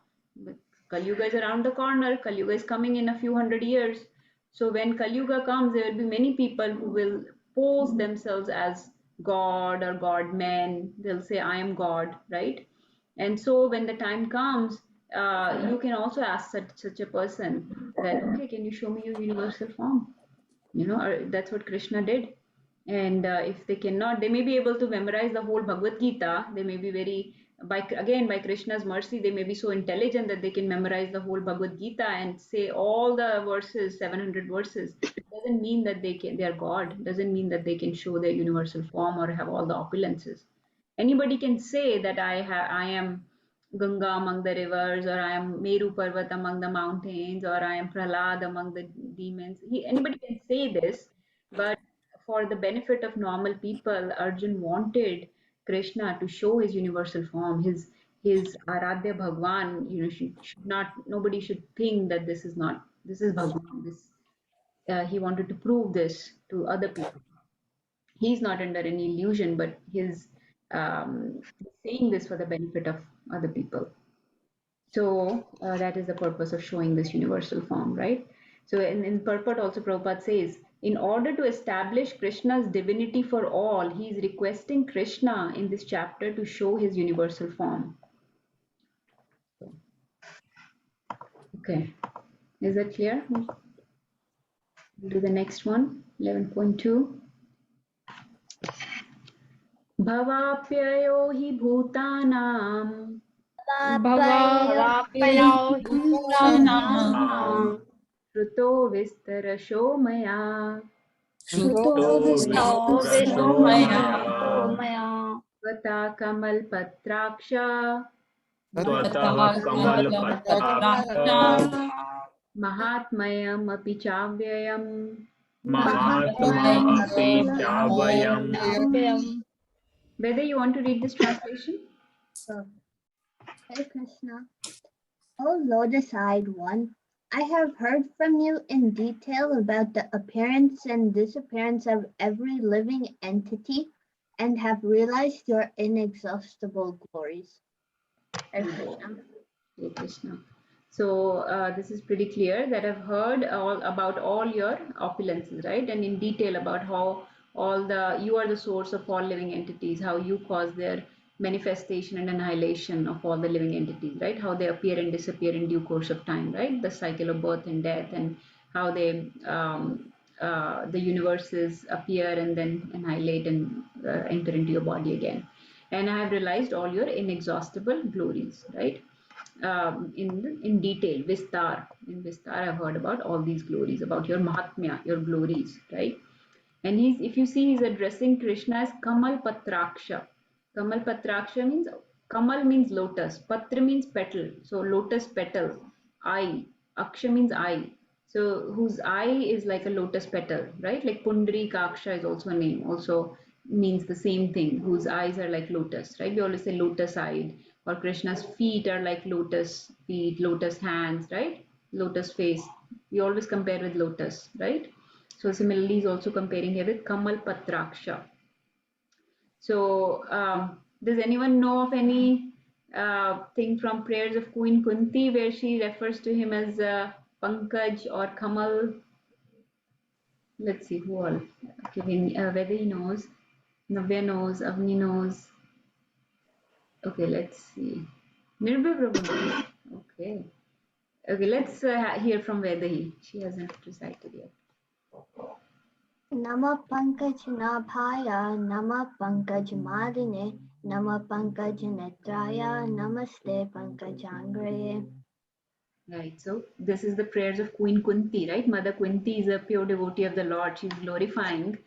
Kali Yuga is around the corner, Kali Yuga is coming in a few hundred years. So when Kali Yuga comes, there will be many people who will pose themselves as God or God men. They'll say, I am God, right? And so when the time comes, you can also ask such a person that, okay, can you show me your universal form? That's what Krishna did. And if they cannot, they may be able to memorize the whole Bhagavad Gita. They may be by Krishna's mercy, they may be so intelligent that they can memorize the whole Bhagavad Gita and say all the verses, 700 verses. Doesn't mean that they are God. Doesn't mean that they can show their universal form or have all the opulences. Anybody can say that I am Ganga among the rivers, or I am Meru Parvat among the mountains, or I am Prahlad among the demons. Anybody can say this, but for the benefit of normal people, Arjun wanted Krishna to show his universal form, his Aradhya Bhagwan. Should not, nobody should think that this is Bhagwan. He wanted to prove this to other people. He's not under any illusion, but he's saying this for the benefit of other people. So that is the purpose of showing this universal form, right? So in purport also Prabhupada says, in order to establish Krishna's divinity for all, he is requesting Krishna in this chapter to show his universal form. Okay, is that clear? We'll do the next one, 11.2. Bhavapyayo hi bhutanam Shruto vistarasho maya Svata kamal patraksha Mahatmayam api chavyayam Whether you want to read this translation? So, Hare Krishna. O Lord aside one, I have heard from you in detail about the appearance and disappearance of every living entity and have realized your inexhaustible glories. Hare Krishna. Hare Krishna. So this is pretty clear that I've heard about all your opulences, right? And in detail about how you are the source of all living entities, how you cause their manifestation and annihilation of all the living entities, right? How they appear and disappear in due course of time, right? The cycle of birth and death, and how the universes appear and then annihilate and enter into your body again. And I have realized all your inexhaustible glories, right? In detail, Vistar. In Vistar, I've heard about all these glories, about your Mahatmya, your glories, right? And if you see, he's addressing Krishna as Kamal Patraksha. Kamal Patraksha means, Kamal means lotus, Patra means petal, so lotus petal, eye, Aksha means eye. So whose eye is like a lotus petal, right? Like Pundari Kaksha is also a name, also means the same thing, whose eyes are like lotus, right? We always say lotus eyed, or Krishna's feet are like lotus feet, lotus hands, right? Lotus face. We always compare with lotus, right? So similarly, he's also comparing here with Kamal Patraksha. So does anyone know of any thing from prayers of Queen Kunti where she refers to him as Pankaj or Kamal? Let's see who all. Okay, whether he knows. Navya knows. Avni knows. Okay, let's see. Nirbhay Prabhu knows. Okay. Okay, let's hear from Vedahi. She hasn't recited yet. Nama Pankaj Nabhaya, Nama Pankaj Madine, Nama Pankaj Netraya, Namaste Pankajangre. Right, so this is the prayers of Queen Kunti, right? Mother Kunti is a pure devotee of the Lord. She's glorifying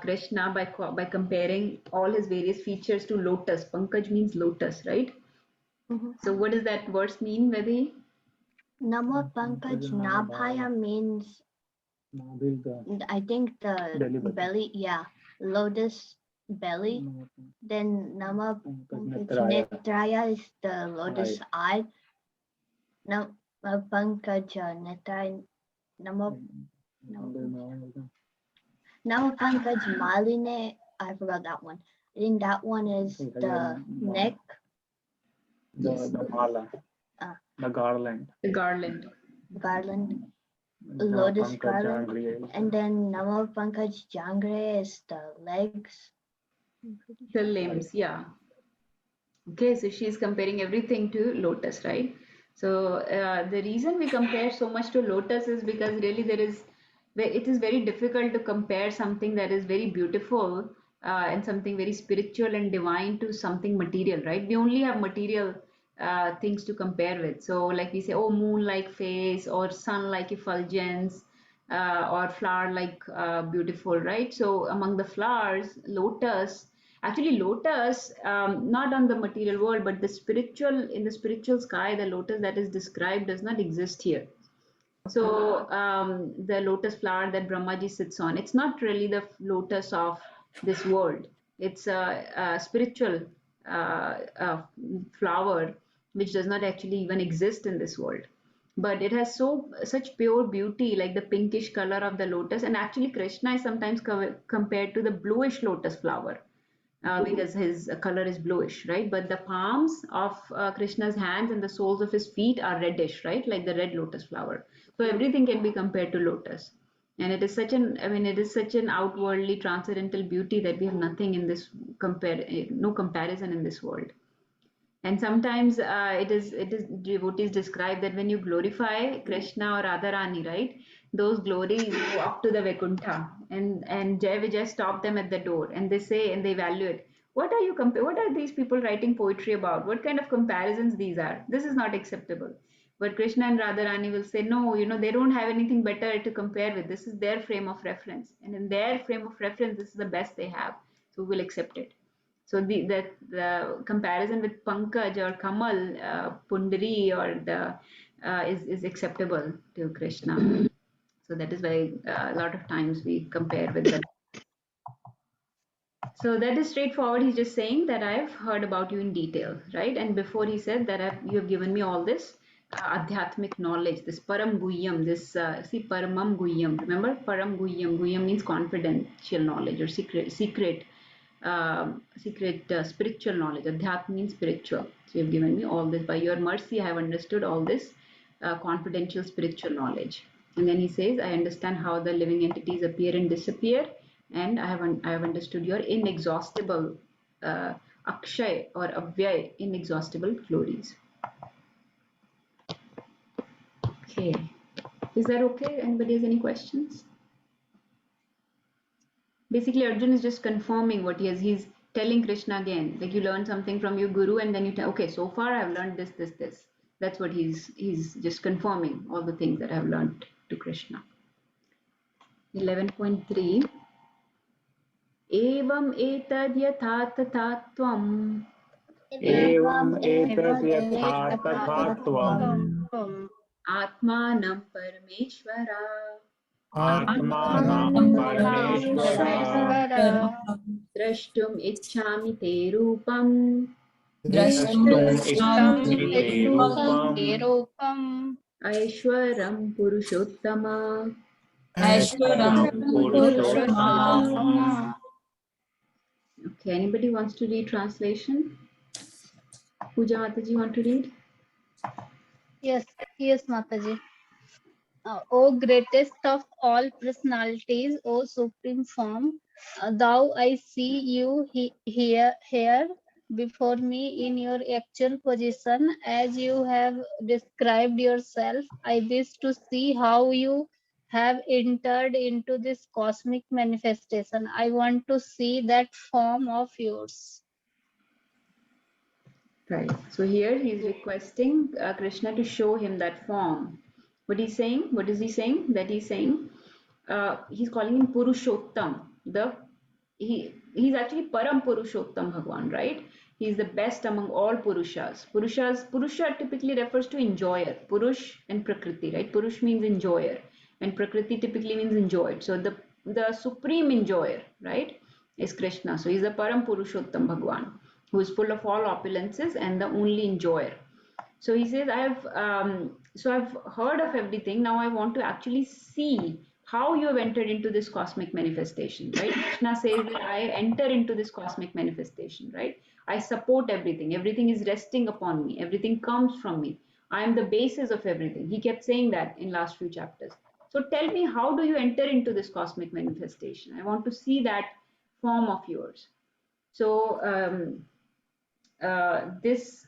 Krishna by comparing all his various features to lotus. Pankaj means lotus, right? So what does that verse mean, Vedhi? Nama Pankaj Nabhaya means, I think the belly, yeah, lotus belly. Then Nama Pankaj Netraya is the lotus eye. Nama Pankaj Netraya, Nama Pankaj Maline, I forgot that one. I think that one is the neck. The mala, the garland. The garland. Garland. Lotus garland. And then Nama Pankaj Jangre is the legs. The limbs, yeah. Okay, so she's comparing everything to lotus, right? So the reason we compare so much to lotus is because really it is very difficult to compare something that is very beautiful and something very spiritual and divine to something material, right? We only have material things to compare with. So like we say, oh, moon-like face or sun-like effulgence or flower-like beautiful, right? So among the flowers, lotus, actually lotus, not on the material world, but in the spiritual sky, the lotus that is described does not exist here. So the lotus flower that Brahmaji sits on, it's not really the lotus of this world. It's a spiritual flower which does not actually even exist in this world. But it has such pure beauty, like the pinkish color of the lotus. And actually, Krishna is sometimes compared to the bluish lotus flower. Because his color is bluish, right? But the palms of Krishna's hands and the soles of his feet are reddish, right? Like the red lotus flower. So everything can be compared to lotus. And it is such an outwardly transcendental beauty that we have nothing in this no comparison in this world. And sometimes it is devotees describe that when you glorify Krishna or Radharani, right, those glories go up to the Vaikuntha, and Jai Vijay stop them at the door, and they say and they evaluate, what are these people writing poetry about? What kind of comparisons these are? This is not acceptable. But Krishna and Radharani will say, no, they don't have anything better to compare with. This is their frame of reference, and in their frame of reference, this is the best they have. So we'll accept it. So the comparison with Pankaj or Kamal, Pundari or is acceptable to Krishna. So that is why a lot of times we compare with them. So that is straightforward. He's just saying that I've heard about you in detail, right? And before he said that you have given me all this adhyatmic knowledge, this param guhyam, this see paramam guhyam. Remember param guhyam. Guhyam means confidential knowledge or secret spiritual knowledge. Adhyat means spiritual. So you've given me all this. By your mercy, I have understood all this confidential spiritual knowledge. And then he says, I understand how the living entities appear and disappear, and I have understood your inexhaustible akshay or avyay, inexhaustible glories. Okay, is that okay? Anybody has any questions? Basically, Arjun is just confirming what he has. He's telling Krishna again, like you learn something from your guru, and then you tell, okay, so far I've learned this, this, this. That's what he's just confirming all the things that I've learned to Krishna. 11.3 Evam etad yatha tatha tvam Evam etad yatha tatha tvam Atmanam Parameshwara Atmanam Parameshwara Drashtum Ichchami Te Rupam Drashtum Ichchami Te Rupam Aishwaram Purushottama Aishwaram Purushottama. Okay, anybody wants to read translation? Pooja Mataji, want to read? Yes, Mataji. O greatest of all personalities, O supreme form, thou I see you here before me in your actual position as you have described yourself. I wish to see how you have entered into this cosmic manifestation. I want to see that form of yours. Right. So here he is requesting Krishna to show him that form. What he's saying? What is he saying? That he's saying he's calling him Purushottam. He's actually Param Purushottam Bhagwan, right? He's the best among all Purushas. Purusha typically refers to enjoyer. Purush and Prakriti, right? Purush means enjoyer, and Prakriti typically means enjoyed. So the supreme enjoyer, right, is Krishna. So he's the Param Purushottam Bhagwan, who is full of all opulences and the only enjoyer. So he says, I've heard of everything. Now I want to actually see how you have entered into this cosmic manifestation, right? Krishna says that I enter into this cosmic manifestation, right? I support everything. Everything is resting upon me. Everything comes from me. I am the basis of everything. He kept saying that in last few chapters. So tell me, how do you enter into this cosmic manifestation? I want to see that form of yours. So this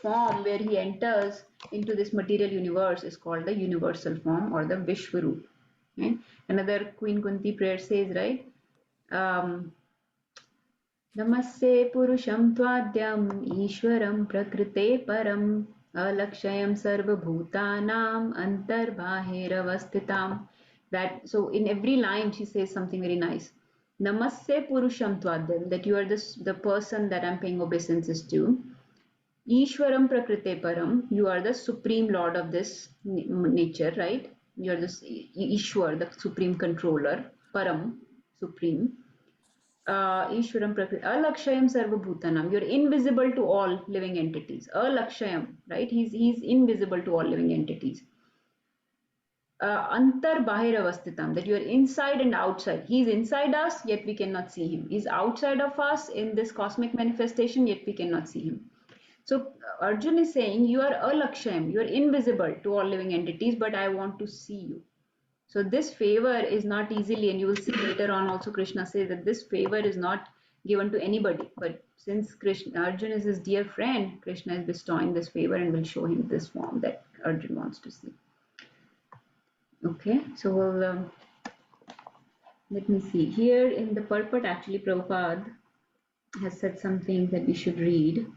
form where he enters into this material universe is called the universal form or the Vishwaroop. Okay? Another Queen Kunti prayer says, right? Namaste Purusham Tvadyam Ishwaram Prakrite Param Alakshayam Sarva Bhutanam Antarbahiravastitam. That so in every line she says something very nice. Namaste Purusham Tvadyam, that you are the person that I'm paying obeisances to. Ishwaram Prakrite Param, you are the supreme lord of this nature, right? You are the Ishwar, the supreme controller. Param, supreme. Ishwaram Prakriti. Alakshayam Sarva Bhutanam. You're invisible to all living entities. Alakshayam, right? He's invisible to all living entities. Antar Bahiravastitam, that you are inside and outside. He's inside us, yet we cannot see him. He's outside of us in this cosmic manifestation, yet we cannot see him. So Arjun is saying, you are alakshayam, you are invisible to all living entities, but I want to see you. So this favor is not easily, and you will see later on also Krishna says that this favor is not given to anybody. But since Arjun is his dear friend, Krishna is bestowing this favor and will show him this form that Arjun wants to see. Okay, so we'll, let me see. Here in the purport, actually Prabhupada has said something that we should read.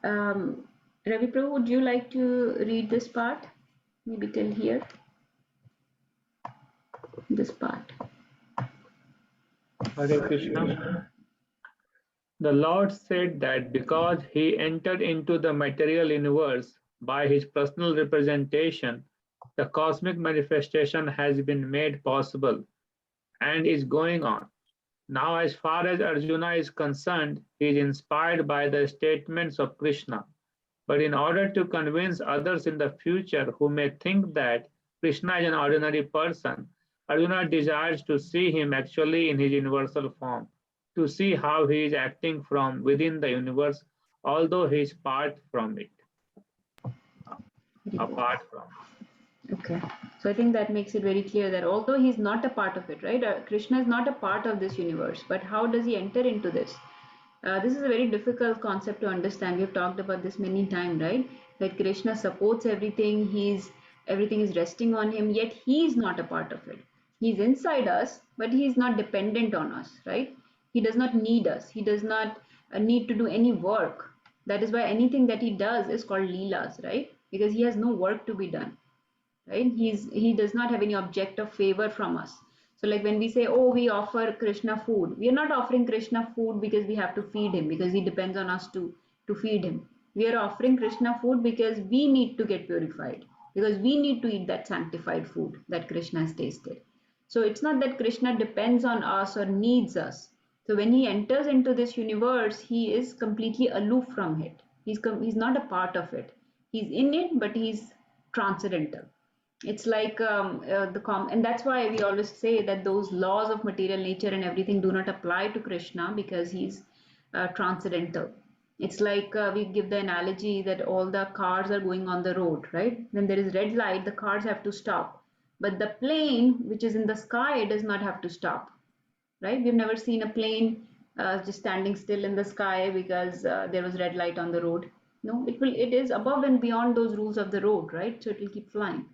Ravi Prabhu, would you like to read this part? Maybe till here. This part. Hare Krishna. The Lord said that because he entered into the material universe by his personal representation, the cosmic manifestation has been made possible and is going on. Now, as far as Arjuna is concerned, he is inspired by the statements of Krishna. But in order to convince others in the future who may think that Krishna is an ordinary person, Arjuna desires to see him actually in his universal form, to see how he is acting from within the universe, although he is apart from it. Apart from. Okay, so I think that makes it very clear that although he's not a part of it, right? Krishna is not a part of this universe, but how does he enter into this? This is a very difficult concept to understand. We've talked about this many times, right? That Krishna supports everything. Everything is resting on him, yet he is not a part of it. He's inside us, but he is not dependent on us, right? He does not need us. He does not need to do any work. That is why anything that he does is called leelas, right? Because he has no work to be done, right? He does not have any object of favor from us. So like when we say, oh, we offer Krishna food, we are not offering Krishna food because we have to feed him, because he depends on us to feed him. We are offering Krishna food because we need to get purified, because we need to eat that sanctified food that Krishna has tasted. So it's not that Krishna depends on us or needs us. So when he enters into this universe, he is completely aloof from it. He's not a part of it. He's in it, but he's transcendental. It's like and that's why we always say that those laws of material nature and everything do not apply to Krishna, because he's transcendental. It's like we give the analogy that all the cars are going on the road, right? When there is red light, the cars have to stop, but the plane which is in the sky does not have to stop, right? We've never seen a plane just standing still in the sky because there was red light on the road. No, it is above and beyond those rules of the road, right? So it will keep flying.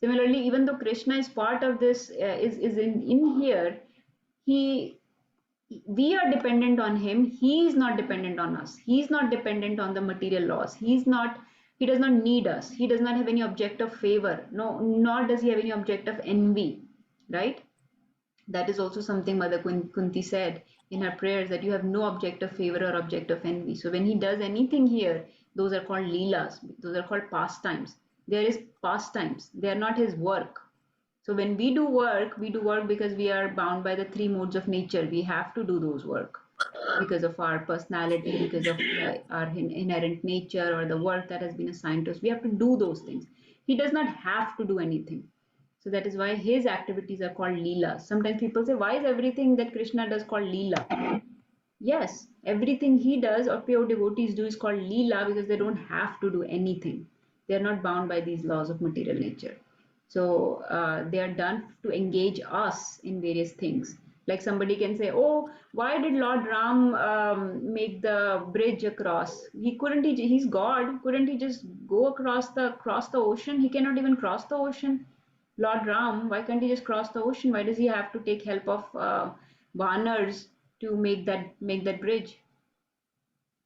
Similarly, even though Krishna is part of this, is in here, he we are dependent on him. He is not dependent on us. He's not dependent on the material laws. He does not need us. He does not have any object of favor. No, nor does he have any object of envy, right? That is also something Mother Kunti said in her prayers, that you have no object of favor or object of envy. So when he does anything here, those are called leelas. Those are called pastimes. There is pastimes. They are not his work. So when we do work because we are bound by the three modes of nature. We have to do those work because of our personality, because of our inherent nature or the work that has been assigned to us. We have to do those things. He does not have to do anything. So that is why his activities are called Leela. Sometimes people say, why is everything that Krishna does called Leela? Yes, everything he does or pure devotees do is called Leela because they don't have to do anything. They are not bound by these laws of material nature. So they are done to engage us in various things. Like somebody can say, oh, why did Lord Ram make the bridge across? He's God. Couldn't he just go across the ocean? He cannot even cross the ocean. Lord Ram, why can't he just cross the ocean? Why does he have to take help of Vanars to make that bridge?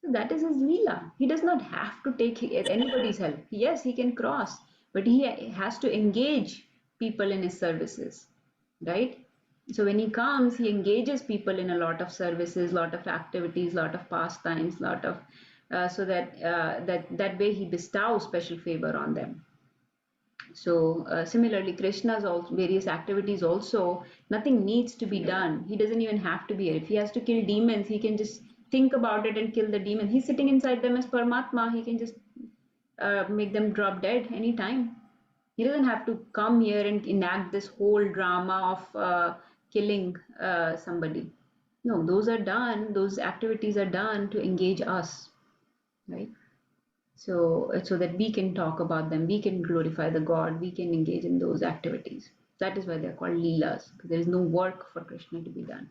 So that is his Leela. He does not have to take anybody's help. Yes, he can cross, but he has to engage people in his services, right? So when he comes, he engages people in a lot of services, lot of activities, lot of pastimes, lot of so that that way he bestows special favor on them. So similarly, Krishna's also various activities also, nothing needs to be done. He doesn't even have to be here. If he has to kill demons, he can just think about it and kill the demon. He's sitting inside them as Paramatma. He can just make them drop dead anytime. He doesn't have to come here and enact this whole drama of killing somebody. No, those are done. Those activities are done to engage us, right? So that we can talk about them, we can glorify the God, we can engage in those activities. That is why they're called leelas, because there is no work for Krishna to be done.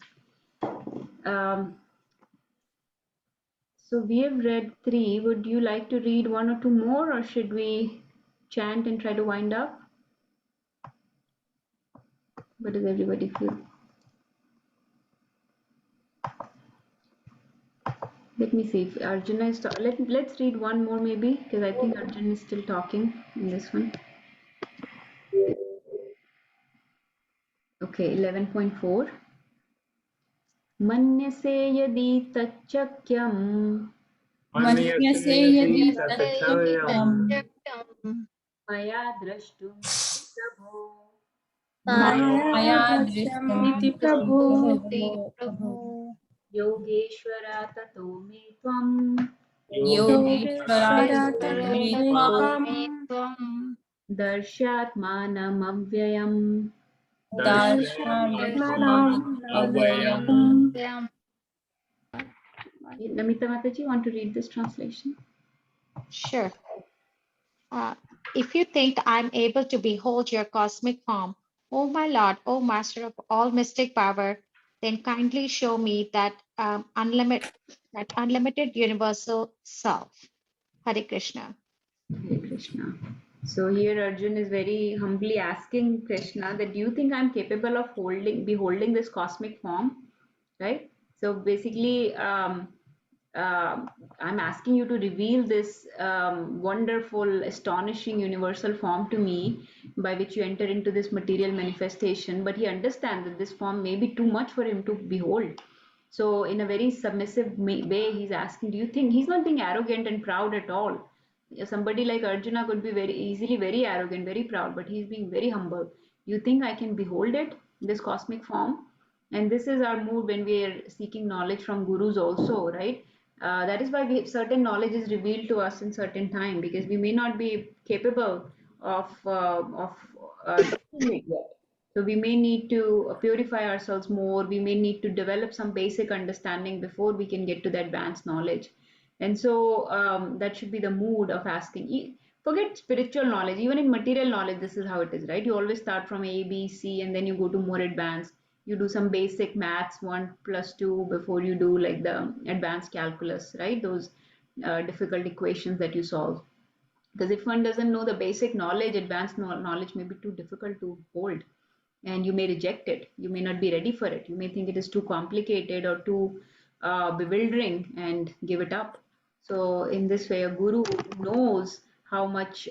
So we have read 3. Would you like to read 1 or 2 more, or should we chant and try to wind up? What does everybody feel? Let me see if Arjuna is let's read 1 more maybe, because I think Arjuna is still talking in this one. Okay, 11.4. मन्यसे यदि तच्चक्यम् मन्यसे यदि तच्चक्यम् मया द्रष्टुम् प्रभो मया दृष्टमिति प्रभो योगेश्वर ततो मे त्वम् Yogeshwaraya Yogeshwaraya Tasmai Twam Tvam Darshatmanamavyayam. Darshanatmanam Avyayam. Darshanam. Namita Mataji, want to read this translation? Sure. If you think I'm able to behold your cosmic form, O my Lord, O Master of all mystic power, then kindly show me that unlimited universal self. Hare Krishna. Hare Krishna. So here Arjun is very humbly asking Krishna that do you think I'm capable of beholding this cosmic form, right? So basically, I'm asking you to reveal this wonderful, astonishing universal form to me by which you enter into this material manifestation. But he understands that this form may be too much for him to behold. So in a very submissive way, he's asking, do you think he's not being arrogant and proud at all? Somebody like Arjuna could be very easily very arrogant, very proud, but he's being very humble. You think I can behold it, this cosmic form? And this is our mood when we are seeking knowledge from gurus also, right? That is why certain knowledge is revealed to us in certain time, because we may not be capable of doing it yet. So we may need to purify ourselves more. We may need to develop some basic understanding before we can get to the advanced knowledge. And so that should be the mood of asking. Forget spiritual knowledge, even in material knowledge, this is how it is, right? You always start from A, B, C, and then you go to more advanced. You do some basic maths, 1 plus 2, before you do like the advanced calculus, right? Those difficult equations that you solve. Because if one doesn't know the basic knowledge, advanced knowledge may be too difficult to hold, and you may reject it. You may not be ready for it. You may think it is too complicated or too bewildering and give it up. So in this way, a guru knows how much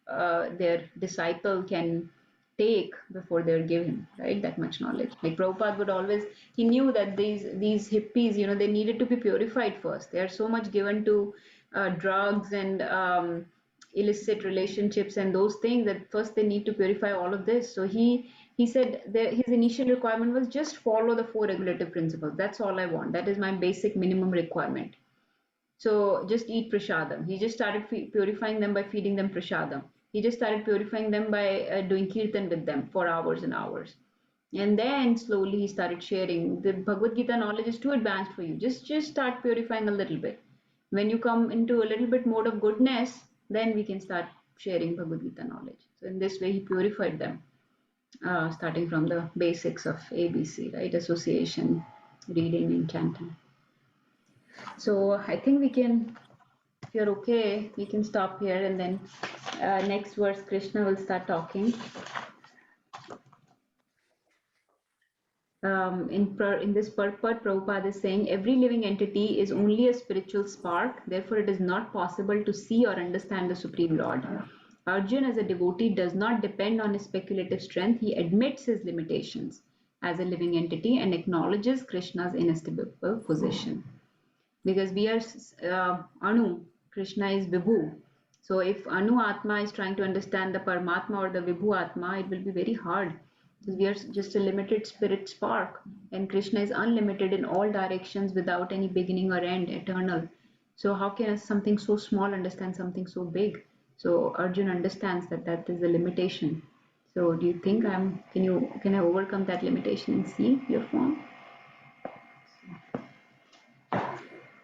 their disciple can take before they're given, right? That much knowledge. Like Prabhupada would always, he knew that these hippies, they needed to be purified first. They are so much given to drugs and illicit relationships and those things that first they need to purify all of this. So he said that his initial requirement was just follow the 4 regulative principles. That's all I want. That is my basic minimum requirement. So just eat prasadam. He just started purifying them by feeding them prasadam. He just started purifying them by doing kirtan with them for hours and hours. And then slowly he started sharing. The Bhagavad Gita knowledge is too advanced for you. Just start purifying a little bit. When you come into a little bit mode of goodness, then we can start sharing Bhagavad Gita knowledge. So in this way, he purified them, starting from the basics of ABC, right? Association, reading, and chanting. So I think we can, if you're okay, we can stop here, and then next verse Krishna will start talking. In this purport, Prabhupada is saying every living entity is only a spiritual spark, therefore it is not possible to see or understand the Supreme Lord. Arjun as a devotee does not depend on his speculative strength, he admits his limitations as a living entity and acknowledges Krishna's inestimable position. Because we are Anu, Krishna is Vibhu. So if Anu Atma is trying to understand the Paramatma or the Vibhu Atma, it will be very hard. Because we are just a limited spirit spark, and Krishna is unlimited in all directions without any beginning or end, eternal. So how can something so small understand something so big? So Arjun understands that is the limitation. So do you think can I overcome that limitation and see your form?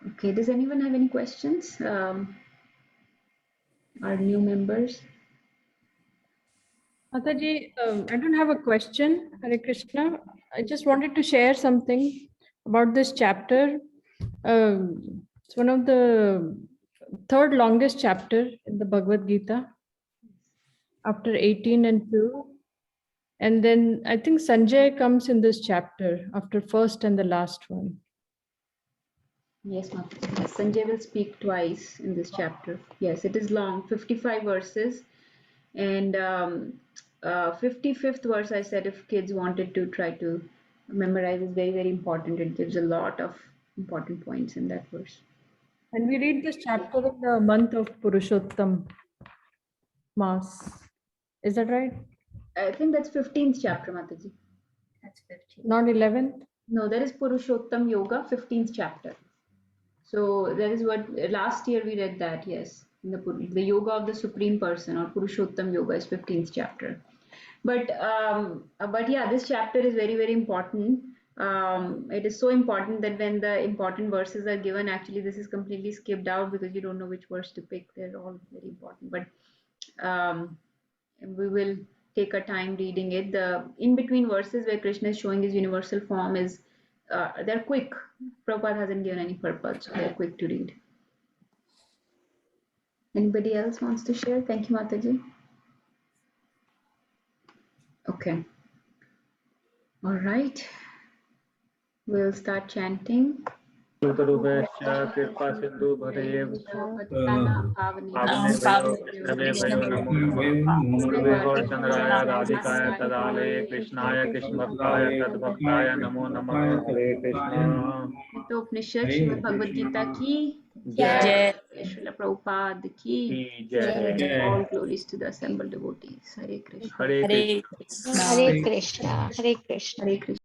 Okay, does anyone have any questions? Our new members? Mataji, I don't have a question, Hare Krishna. I just wanted to share something about this chapter. It's one of the third longest chapter in the Bhagavad Gita, after 18 and 2. And then I think Sanjay comes in this chapter after first and the last one. Yes, Mataji. Yes, Sanjay will speak twice in this chapter. Yes, it is long, 55 verses. And 55th verse, I said, if kids wanted to try to memorize, is very, very important. It gives a lot of important points in that verse. And we read this chapter in the month of Purushottam Mass. Is that right? I think that's 15th chapter, Mataji. That's 15th. Not 11th? No, that is Purushottam Yoga, 15th chapter. So that is what last year we read that, yes. The Yoga of the Supreme Person or Purushottam Yoga is 15th chapter. But yeah, this chapter is very, very important. It is so important that when the important verses are given, actually this is completely skipped out because you don't know which verse to pick. They're all very important. But we will take our time reading it. The in between verses where Krishna is showing his universal form is they're quick. Prabhupada hasn't given any purpose, so they're quick to read. Anybody else wants to share? Thank you, Mataji. Okay. All right. We'll start chanting. कृपा सिंधु भदेव नमो नमः गौरचंद्राय राधिकाय तदालये कृष्णाय कृष्णभक्ताय तद्भक्ताय नमो नमः हरे कृष्ण उपनिषद श्रीमद् भगवद गीता की जय श्रील प्रभुपाद की जय all glories to the assembled devotees. Hare Krishna. Hare Krishna Hare Krishna. Hare Krishna. Hare Krishna.